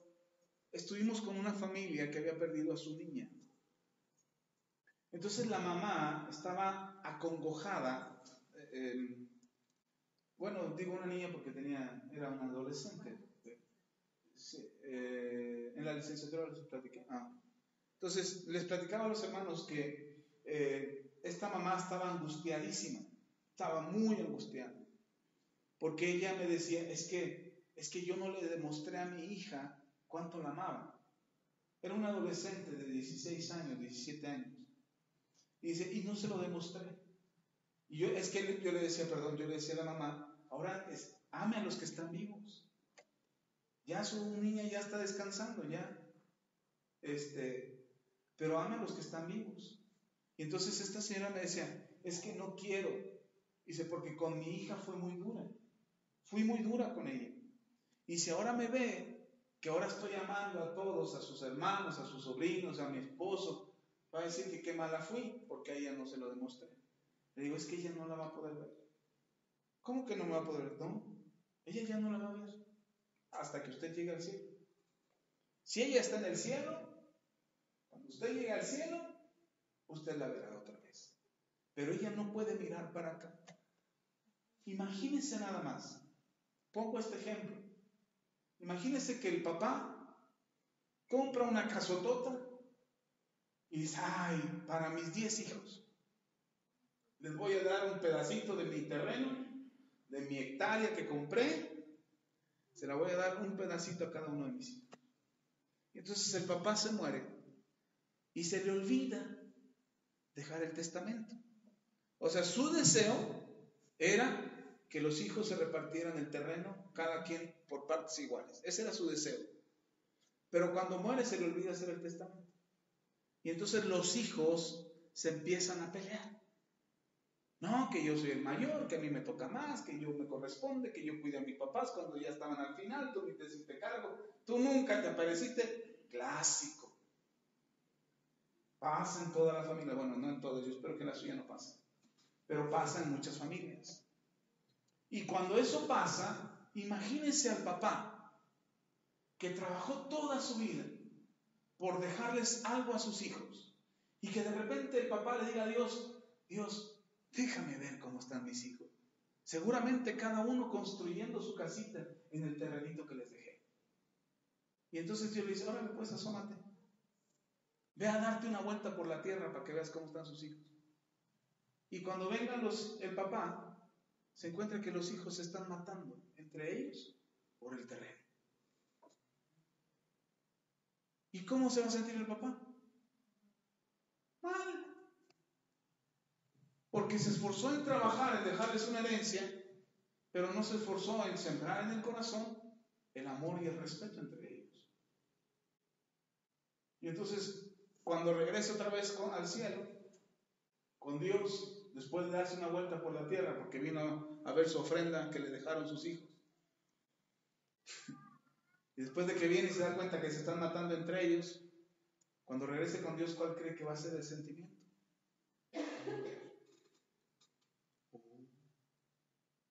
estuvimos con una familia que había perdido a su niña. Entonces la mamá estaba acongojada, bueno, digo una niña porque era una adolescente. Sí, en la licenciatura les platiqué. Entonces les platicaba a los hermanos que esta mamá estaba angustiadísima, estaba muy angustiada, porque ella me decía, es que yo no le demostré a mi hija cuánto la amaba. Era una adolescente de 16 años, 17 años. Y dice, y no se lo demostré. Y yo le decía a la mamá, ahora ame a los que están vivos. Ya su niña ya está descansando, ya. Pero ame a los que están vivos. Y entonces esta señora me decía, es que no quiero. Dice, porque con mi hija fui muy dura con ella. Y si ahora me ve, que ahora estoy amando a todos, a sus hermanos, a sus sobrinos, a mi esposo, va a decir que qué mala fui, porque a ella no se lo demostré. Le digo, es que ella no la va a poder ver. ¿Cómo que no me va a poder ver? No, ella ya no la va a ver hasta que usted llegue al cielo. Si ella está en el cielo, cuando usted llegue al cielo, usted la verá otra vez. Pero ella no puede mirar para acá. Imagínense nada más. Pongo este ejemplo. Imagínense que el papá compra una casotota y dice, ay, para mis 10 hijos, les voy a dar un pedacito de mi terreno, de mi hectárea que compré, se la voy a dar un pedacito a cada uno de mis hijos. Y entonces el papá se muere y se le olvida dejar el testamento. O sea, su deseo era que los hijos se repartieran el terreno, cada quien por partes iguales. Ese era su deseo. Pero cuando muere se le olvida hacer el testamento. Y entonces los hijos se empiezan a pelear. No, que yo soy el mayor, que a mí me toca más, que yo me corresponde, que yo cuide a mis papás cuando ya estaban al final, tú ni te hiciste cargo, tú nunca te apareciste. Clásico. Pasa en todas las familias, bueno, no en todas, yo espero que en la suya no pase, pero pasa en muchas familias. Y cuando eso pasa, imagínense al papá que trabajó toda su vida por dejarles algo a sus hijos y que de repente el papá le diga a Dios, Dios, déjame ver cómo están mis hijos. Seguramente cada uno construyendo su casita en el terrenito que les dejé. Y entonces Dios le dice, órale, pues asómate. Ve a darte una vuelta por la tierra para que veas cómo están sus hijos. Y cuando venga el papá, se encuentra que los hijos se están matando entre ellos por el terreno. ¿Y cómo se va a sentir el papá? Mal. Porque se esforzó en trabajar, en dejarles una herencia, pero no se esforzó en sembrar en el corazón el amor y el respeto entre ellos. Y entonces, cuando regrese otra vez al cielo, con Dios, después de darse una vuelta por la tierra, porque vino a ver su ofrenda que le dejaron sus hijos, y después de que viene y se da cuenta que se están matando entre ellos, cuando regrese con Dios, ¿cuál cree que va a ser el sentimiento?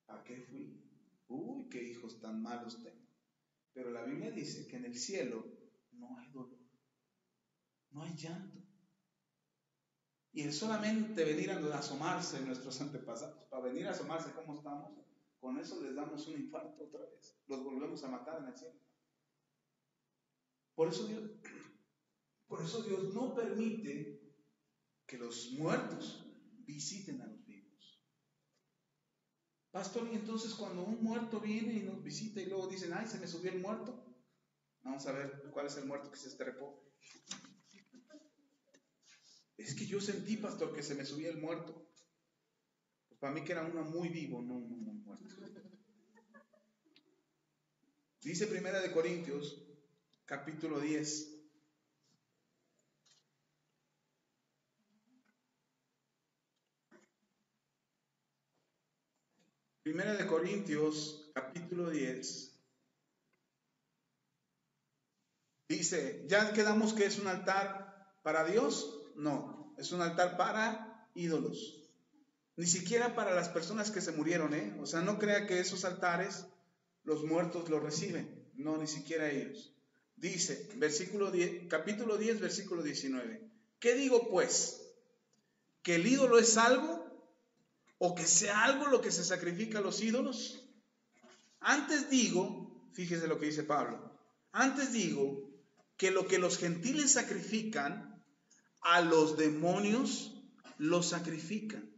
¿A qué fui? Uy, qué hijos tan malos tengo. Pero la Biblia dice que en el cielo no hay dolor, no hay llanto. Y el solamente venir a asomarse en nuestros antepasados, para venir a asomarse cómo estamos, con eso les damos un infarto otra vez. Los volvemos a matar en el cielo. Por eso Dios no permite que los muertos visiten a los vivos. Pastor, y entonces cuando un muerto viene y nos visita y luego dicen, ay, se me subió el muerto, vamos a ver cuál es el muerto que se estrepó. Es que yo sentí, pastor, que se me subía el muerto. Pues para mí que era uno muy vivo, no uno muy muerto. Dice 1 Corintios, capítulo 10, Primera de Corintios, capítulo 10. Dice, ¿ya quedamos que es un altar para Dios? No, es un altar para ídolos. Ni siquiera para las personas que se murieron, ¿eh? O sea, no crea que esos altares los muertos los reciben. No, ni siquiera ellos. Dice, versículo 10, capítulo 10, versículo 19. ¿Qué digo pues? ¿Que el ídolo es algo? ¿O que sea algo lo que se sacrifica a los ídolos? Antes digo, fíjese lo que dice Pablo, antes digo que lo que los gentiles sacrifican, a los demonios los sacrifican,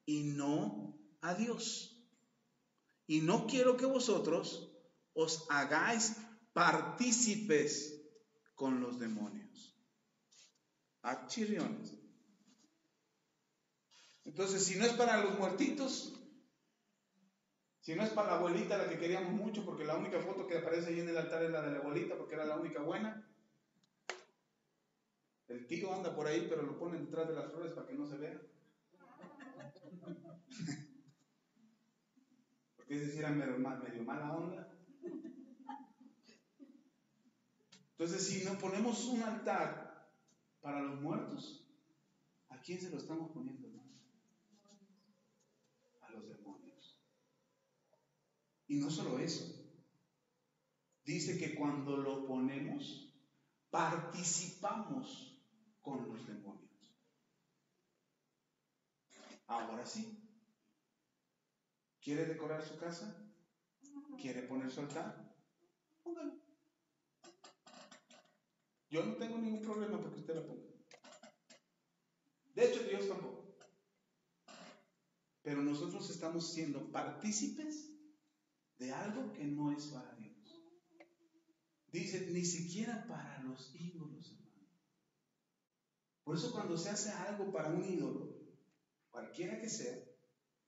y no a Dios. Y no quiero que vosotros os hagáis partícipes con los demonios. A chirriones. Entonces, si no es para los muertitos, si no es para la abuelita, la que queríamos mucho, porque la única foto que aparece ahí en el altar es la de la abuelita, porque era la única buena. El tío anda por ahí, pero lo ponen detrás de las flores para que no se vea. Porque ese sí era medio mala onda. Entonces, si no ponemos un altar para los muertos, ¿a quién se lo estamos poniendo, hermano? A los demonios. Y no solo eso. Dice que cuando lo ponemos, participamos con los demonios. Ahora sí. ¿Quiere decorar su casa? ¿Quiere poner su altar? Póngalo. Yo no tengo ningún problema porque usted lo ponga. De hecho, Dios tampoco. Pero nosotros estamos siendo partícipes de algo que no es para Dios. Dice, ni siquiera para los ídolos, hermano. Por eso cuando se hace algo para un ídolo, cualquiera que sea,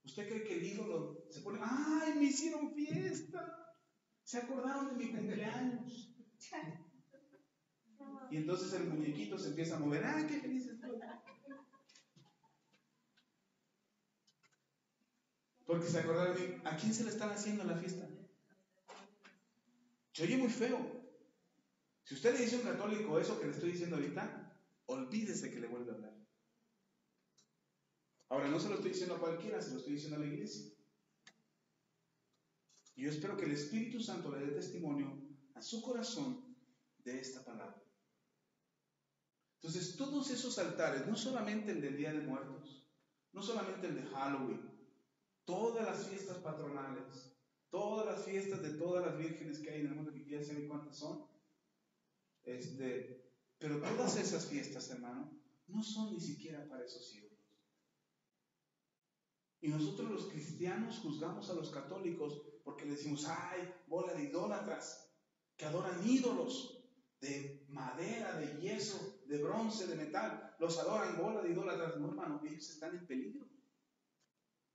¿usted cree que el ídolo se pone, ¡ay, me hicieron fiesta! Se acordaron de mi cumpleaños. Y entonces el muñequito se empieza a mover, ¡ay, qué feliz estoy! Porque se acordaron de mí. ¿A quién se le están haciendo la fiesta? Se oye muy feo. Si usted le dice a un católico eso que le estoy diciendo ahorita, olvídese que le vuelve a hablar. Ahora, no se lo estoy diciendo a cualquiera, se lo estoy diciendo a la iglesia. Y yo espero que el Espíritu Santo le dé testimonio a su corazón de esta palabra. Entonces, todos esos altares, no solamente el del Día de Muertos, no solamente el de Halloween, todas las fiestas patronales, todas las fiestas de todas las vírgenes que hay en el mundo, que ya saben cuántas son, pero todas esas fiestas, hermano, no son ni siquiera para esos ídolos. Y nosotros los cristianos juzgamos a los católicos porque le decimos, ¡ay, bola de idólatras! Que adoran ídolos de madera, de yeso, de bronce, de metal. Los adoran, bola de idólatras. No, hermano, ellos están en peligro.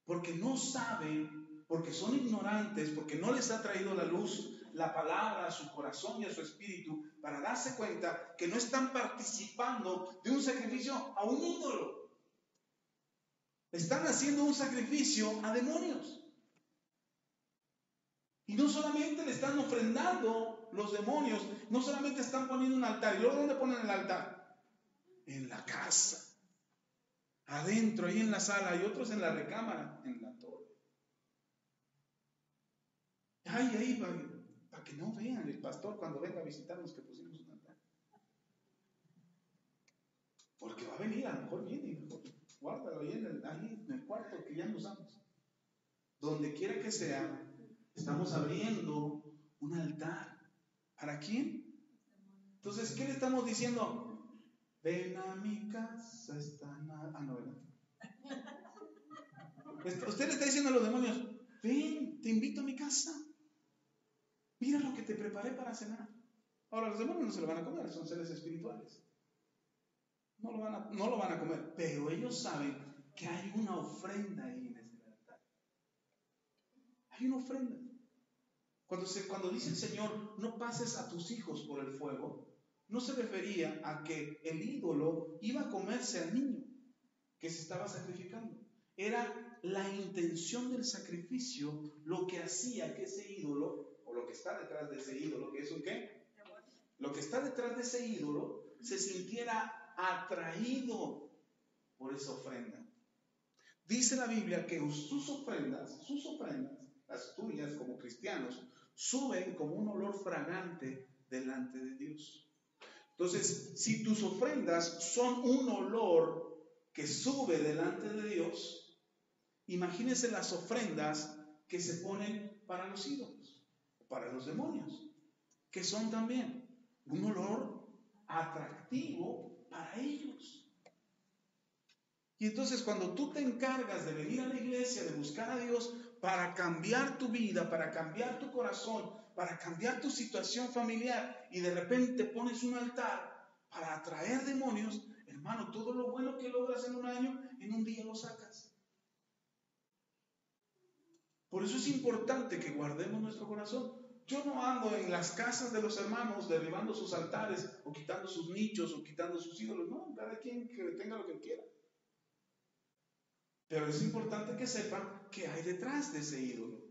Porque no saben, porque son ignorantes, porque no les ha traído la luz, la palabra a su corazón y a su espíritu para darse cuenta que no están participando de un sacrificio a un ídolo. Están haciendo un sacrificio a demonios. Y no solamente le están ofrendando los demonios, no solamente están poniendo un altar. ¿Y luego dónde ponen el altar? En la casa. Adentro, ahí en la sala, y otros en la recámara, en la torre. Ay, ahí, para que no vean el pastor cuando venga a visitarnos que pusimos un altar. Porque va a venir, a lo mejor viene, y mejor guárdalo ahí en el cuarto que ya no usamos. Donde quiera que sea, estamos abriendo un altar. ¿Para quién? Entonces, ¿qué le estamos diciendo? Ven a mi casa, no, ¿verdad? Usted le está diciendo a los demonios, ven, te invito a mi casa. Mira lo que te preparé para cenar. Ahora, los demonios no se lo van a comer, son seres espirituales. No lo van a comer, pero ellos saben que hay una ofrenda ahí en este altar. Hay una ofrenda. Cuando dice el Señor, no pases a tus hijos por el fuego, no se refería a que el ídolo iba a comerse al niño que se estaba sacrificando. Era la intención del sacrificio lo que hacía que ese ídolo, o lo que está detrás de ese ídolo, que es un qué, lo que está detrás de ese ídolo, se sintiera atraído por esa ofrenda. Dice la Biblia que sus ofrendas, las tuyas como cristianos, suben como un olor fragante delante de Dios. Entonces, si tus ofrendas son un olor que sube delante de Dios, imagínense las ofrendas que se ponen para los ídolos, para los demonios, que son también un olor atractivo para ellos. Y entonces cuando tú te encargas de venir a la iglesia, de buscar a Dios para cambiar tu vida, para cambiar tu corazón, para cambiar tu situación familiar, y de repente pones un altar para atraer demonios, hermano, todo lo bueno que logras en un año, en un día lo sacas. Por eso es importante que guardemos nuestro corazón. Yo no ando en las casas de los hermanos derribando sus altares, o quitando sus nichos, o quitando sus ídolos. No, cada quien que tenga lo que quiera. Pero es importante que sepan qué hay detrás de ese ídolo.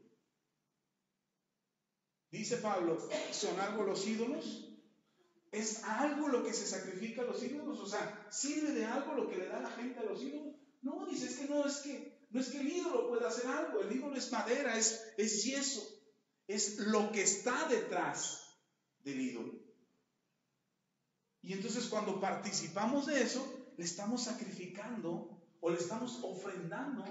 Dice Pablo, ¿son algo los ídolos? ¿Es algo lo que se sacrifica a los ídolos? O sea, ¿sirve de algo lo que le da la gente a los ídolos? No, dice, es que el ídolo pueda hacer algo. El ídolo es madera, es yeso. Es lo que está detrás del ídolo. Y entonces cuando participamos de eso, le estamos sacrificando o le estamos ofrendando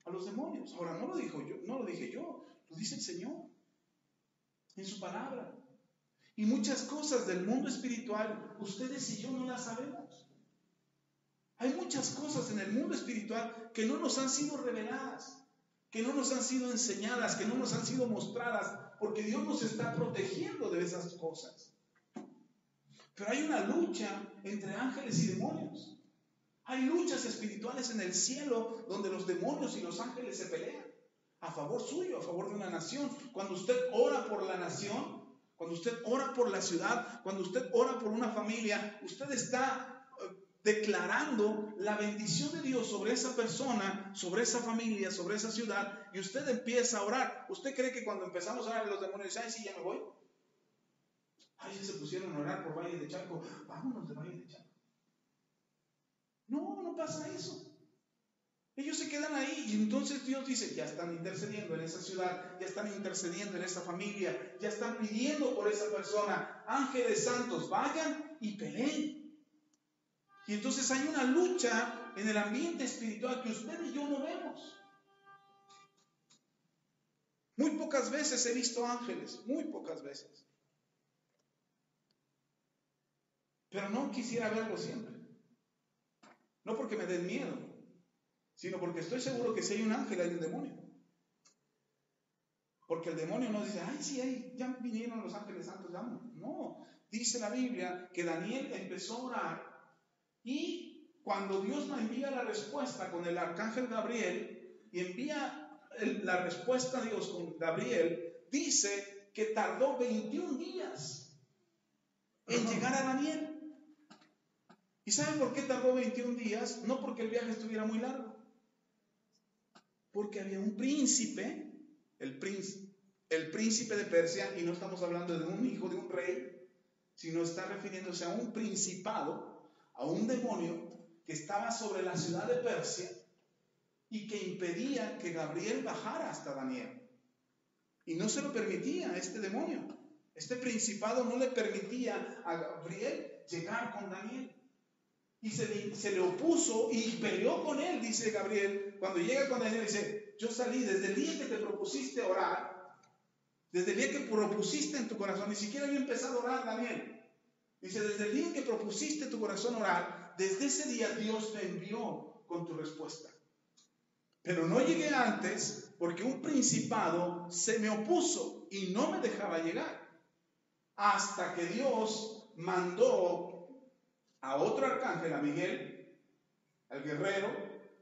a los demonios. Ahora, no lo dije yo, lo dice el Señor en su palabra. Y muchas cosas del mundo espiritual, ustedes y yo no las sabemos. Hay muchas cosas en el mundo espiritual que no nos han sido reveladas, que no nos han sido enseñadas, que no nos han sido mostradas, porque Dios nos está protegiendo de esas cosas. Pero hay una lucha entre ángeles y demonios. Hay luchas espirituales en el cielo donde los demonios y los ángeles se pelean a favor suyo, a favor de una nación. Cuando usted ora por la nación, cuando usted ora por la ciudad, cuando usted ora por una familia, usted está declarando la bendición de Dios sobre esa persona, sobre esa familia, sobre esa ciudad, y usted empieza a orar. ¿Usted cree que cuando empezamos a orar los demonios dicen, ay, sí, ya me voy? Ay, ya se pusieron a orar por Valle de Chalco, vámonos de Valle de Chalco. No, no pasa eso. Ellos se quedan ahí y entonces Dios dice, ya están intercediendo en esa ciudad, ya están intercediendo en esa familia, ya están pidiendo por esa persona. Ángeles santos, vayan y peleen. Y entonces hay una lucha en el ambiente espiritual que usted y yo no vemos. Muy pocas veces he visto ángeles, muy pocas veces. Pero no quisiera verlo siempre. No porque me den miedo, sino porque estoy seguro que si hay un ángel hay un demonio. Porque el demonio no dice, ay, sí, ya vinieron los ángeles santos, vámonos. No, dice la Biblia que Daniel empezó a orar y cuando Dios me envía la respuesta con el arcángel Gabriel y envía la respuesta a Dios con Gabriel, dice que tardó 21 días en llegar a Daniel. ¿Y saben por qué tardó 21 días? No porque el viaje estuviera muy largo. Porque había un príncipe, el príncipe de Persia, y no estamos hablando de un hijo de un rey, sino está refiriéndose a un principado, a un demonio que estaba sobre la ciudad de Persia y que impedía que Gabriel bajara hasta Daniel. Y no se lo permitía a este demonio. Este principado no le permitía a Gabriel llegar con Daniel. Y se le opuso y peleó con él, dice Gabriel. Cuando llega con Daniel, dice, yo salí desde el día que te propusiste orar, desde el día que propusiste en tu corazón, ni siquiera había empezado a orar, Daniel. Dice, desde el día que propusiste tu corazón orar, desde ese día Dios me envió con tu respuesta. Pero no llegué antes porque un principado se me opuso y no me dejaba llegar. Hasta que Dios mandó a otro arcángel, a Miguel, al guerrero,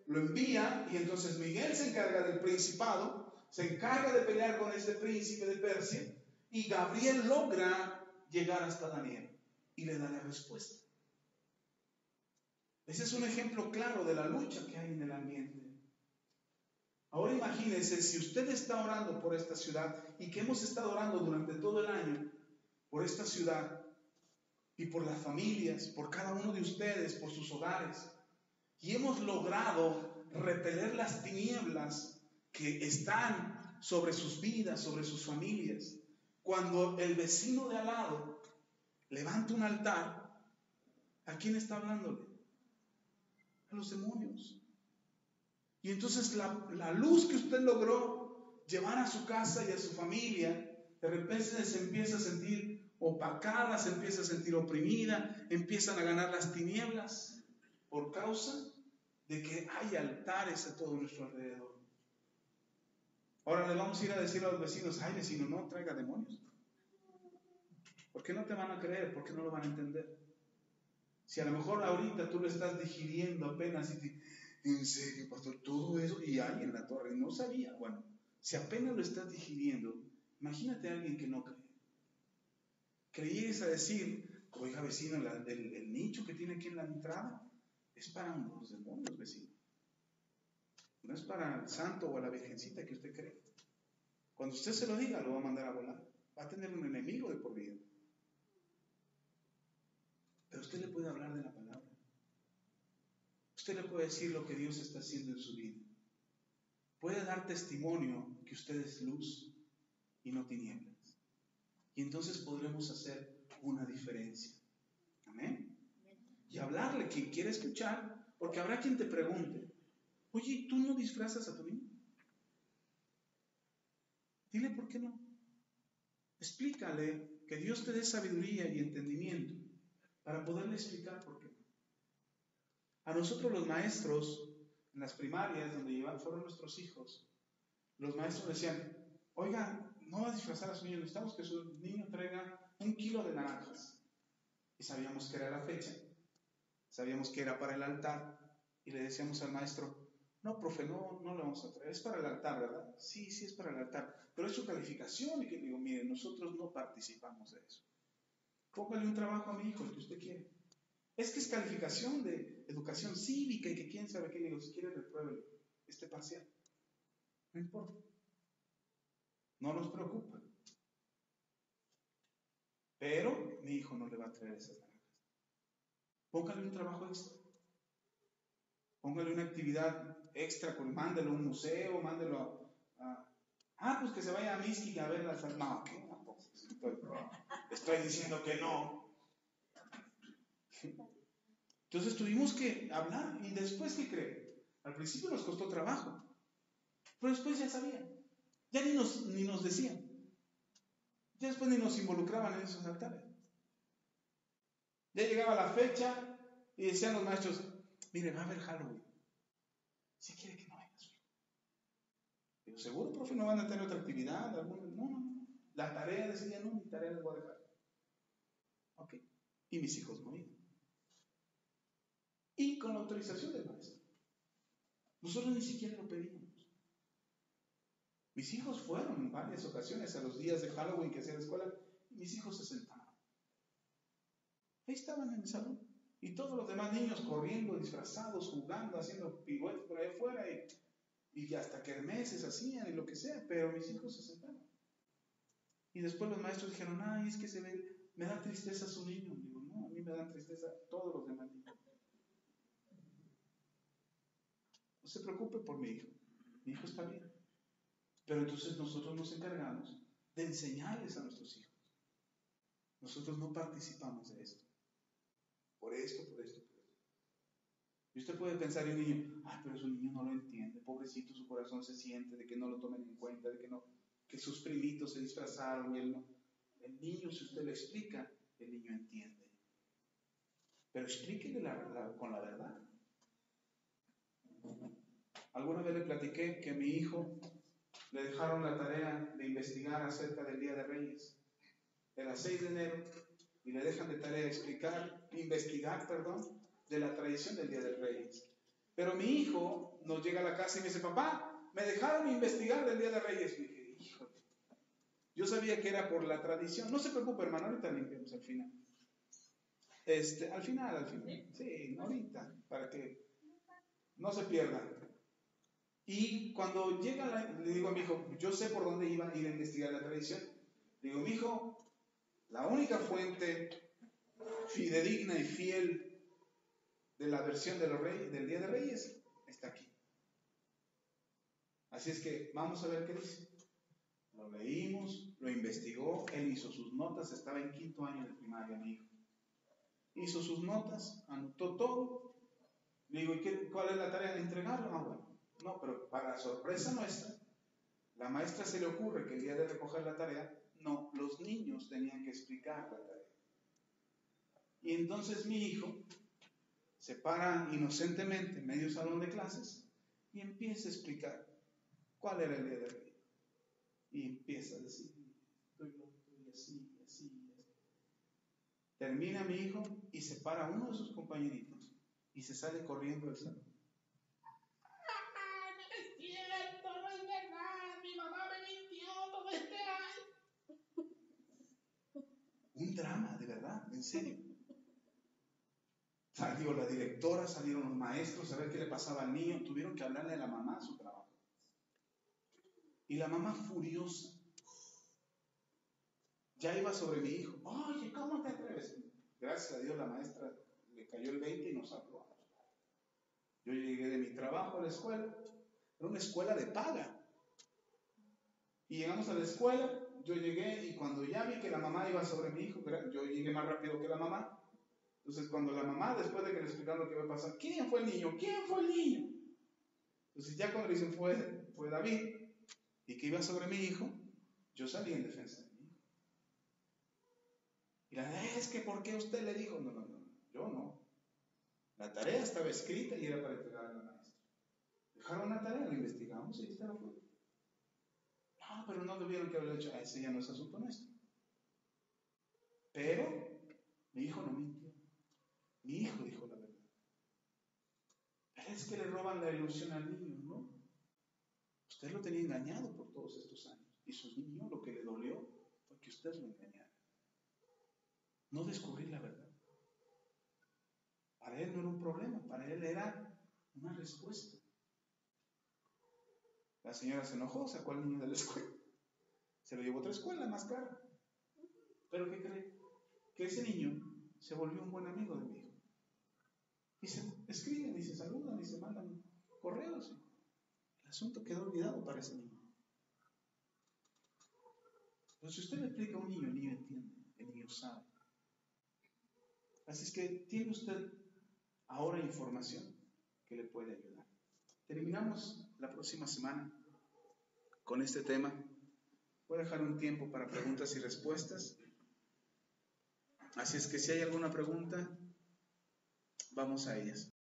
lo envía y entonces Miguel se encarga del principado, se encarga de pelear con este príncipe de Persia y Gabriel logra llegar hasta Daniel y le da la respuesta. Ese es un ejemplo claro de la lucha que hay en el ambiente. Ahora imagínense, si usted está orando por esta ciudad y que hemos estado orando durante todo el año por esta ciudad y por las familias, por cada uno de ustedes, por sus hogares, y hemos logrado repeler las tinieblas que están sobre sus vidas, sobre sus familias. Cuando el vecino de al lado levanta un altar, ¿a quién está hablándole? A los demonios. Y entonces la luz que usted logró llevar a su casa y a su familia, de repente se empieza a sentir opacada, se empieza a sentir oprimida, empiezan a ganar las tinieblas por causa de que hay altares a todo nuestro alrededor. Ahora le vamos a ir a decir a los vecinos, ay vecino, no traiga demonios. ¿Por qué no te van a creer? ¿Por qué no lo van a entender? Si a lo mejor ahorita tú lo estás digiriendo apenas y te, en serio, pastor, todo eso, y ahí en la torre, no sabía. Bueno, si apenas lo estás digiriendo, imagínate a alguien que no cree. Creíes a decir, oiga vecino, el nicho que tiene aquí en la entrada es para los demonios, vecino. No es para el santo o a la virgencita que usted cree. Cuando usted se lo diga, lo va a mandar a volar. Va a tener un enemigo de por vida. Pero usted le puede hablar de la palabra. Usted le puede decir lo que Dios está haciendo en su vida. Puede dar testimonio que usted es luz y no tinieblas. Y entonces podremos hacer una diferencia. Amén. Y hablarle quien quiera escuchar, porque habrá quien te pregunte, oye, ¿tú no disfrazas a tu niño? Dile por qué no. Explícale, que Dios te dé sabiduría y entendimiento para poderle explicar por qué. A nosotros los maestros, en las primarias donde fueron nuestros hijos, los maestros decían, oiga, no va a disfrazar a su niño, necesitamos que su niño traiga 1 kilo de naranjas. Y sabíamos que era la fecha, sabíamos que era para el altar, y le decíamos al maestro, no, profe, no le vamos a traer, es para el altar, ¿verdad? Sí, es para el altar, pero es su calificación. Y que digo, mire, nosotros no participamos de eso. Póngale un trabajo a mi hijo, el que usted quiere. Es que es calificación de educación cívica y que quién sabe qué. Digo, si quiere repruébelo, este parcial. No importa. No nos preocupa. Pero mi hijo no le va a traer esas naranjas. Póngale un trabajo extra. Póngale una actividad extra, mándelo a un museo, mándelo pues que se vaya a Mixquic a ver las... No, ¿qué? No, pues, estoy diciendo que no. Entonces tuvimos que hablar. ¿Y después qué cree? Al principio nos costó trabajo, pero después ya sabían. Ya ni nos decían. Ya después ni nos involucraban en esos altares. Ya llegaba la fecha y decían los maestros, mire, va a haber Halloween. Si quiere que no venga su hijo. Digo, ¿seguro, profe, no van a tener otra actividad? No. La tarea decía, no, mi tarea les voy a dejar. Ok. Y mis hijos no iban. Y con la autorización del maestro. Nosotros ni siquiera lo pedimos. Mis hijos fueron en varias ocasiones a los días de Halloween que hacía la escuela y mis hijos se sentaban. Ahí estaban en el salón. Y todos los demás niños corriendo, disfrazados, jugando, haciendo piruetas por ahí afuera y hasta kermeses hacían y lo que sea, pero mis hijos se sentaban. Y después los maestros dijeron, ay, es que me da tristeza su niño. Digo, no, a mí me dan tristeza todos los demás niños. No se preocupe por mi hijo está bien. Pero entonces nosotros nos encargamos de enseñarles a nuestros hijos. Nosotros no participamos de esto. Por esto. Y usted puede pensar en un niño, pero su niño no lo entiende, pobrecito, su corazón se siente de que no lo tomen en cuenta, de que sus primitos se disfrazaron y él no. El niño, si usted le explica, el niño entiende. Pero explíquele con la verdad. Alguna vez le platiqué que a mi hijo le dejaron la tarea de investigar acerca del Día de Reyes. Era 6 de enero y le dejan de tarea investigar de la tradición del Día de Reyes. Pero mi hijo nos llega a la casa y me dice, papá, me dejaron investigar del Día de Reyes. Y dije, híjole, yo sabía que era por la tradición. No se preocupe, hermano, ahorita limpiamos al final. Al final. Sí, ahorita, para que no se pierda. Y cuando llega, le digo a mi hijo, yo sé por dónde iba a ir a investigar la tradición. Le digo, mi hijo, la única fuente fidedigna y fiel de la versión de los reyes, del Día de Reyes, está aquí. Así es que vamos a ver qué dice. Lo leímos, lo investigó, él hizo sus notas, estaba en 5º año de primaria, mi hijo. Hizo sus notas, anotó todo. Le digo, ¿y cuál es la tarea de entregarlo? Ah, bueno. No, pero para sorpresa nuestra, la maestra se le ocurre que el día de recoger la tarea, no, los niños tenían que explicar la tarea. Y entonces mi hijo se para inocentemente en medio salón de clases y empieza a explicar cuál era el Día de Reyes. Y empieza a decir, estoy así, así, así. Termina mi hijo y se para uno de sus compañeritos y se sale corriendo del salón. Un drama, de verdad, en serio. Salió la directora, salieron los maestros a ver qué le pasaba al niño. Tuvieron que hablarle a la mamá a su trabajo. Y la mamá furiosa. Ya iba sobre mi hijo. Oye, ¿cómo te atreves? Gracias a Dios la maestra le cayó el 20 y nos habló. Yo llegué de mi trabajo a la escuela. Era una escuela de paga. Y llegamos a la escuela. Yo llegué y cuando ya vi que la mamá iba sobre mi hijo, yo llegué más rápido que la mamá. Entonces cuando la mamá, después de que le explicaron lo que iba a pasar, ¿quién fue el niño? ¿Quién fue el niño? Entonces ya cuando le dicen fue David y que iba sobre mi hijo, yo salí en defensa de mi hijo. Y es que ¿por qué usted le dijo? No, yo no. La tarea estaba escrita y era para entregar a la maestra. Dejaron la tarea, la investigamos y ahí está la foto. No, pero no tuvieron que haberlo hecho. Ese ya no es asunto nuestro. Pero mi hijo no mintió. Mi hijo dijo la verdad. Pero es que le roban la ilusión al niño, ¿no? Usted lo tenía engañado por todos estos años. Y su niño lo que le dolió fue que usted lo engañara. No descubrir la verdad. Para él no era un problema, para él era una respuesta. La señora se enojó, sacó al niño de la escuela. Se lo llevó a otra escuela más cara. ¿Pero qué cree? Que ese niño se volvió un buen amigo de mi hijo. Y se escriben, y se saludan, y se mandan correos. El asunto quedó olvidado para ese niño. Pero si usted le explica a un niño, el niño entiende, el niño sabe. Así es que tiene usted ahora información que le puede ayudar. Terminamos la próxima semana con este tema. Voy a dejar un tiempo para preguntas y respuestas. Así es que si hay alguna pregunta, vamos a ellas.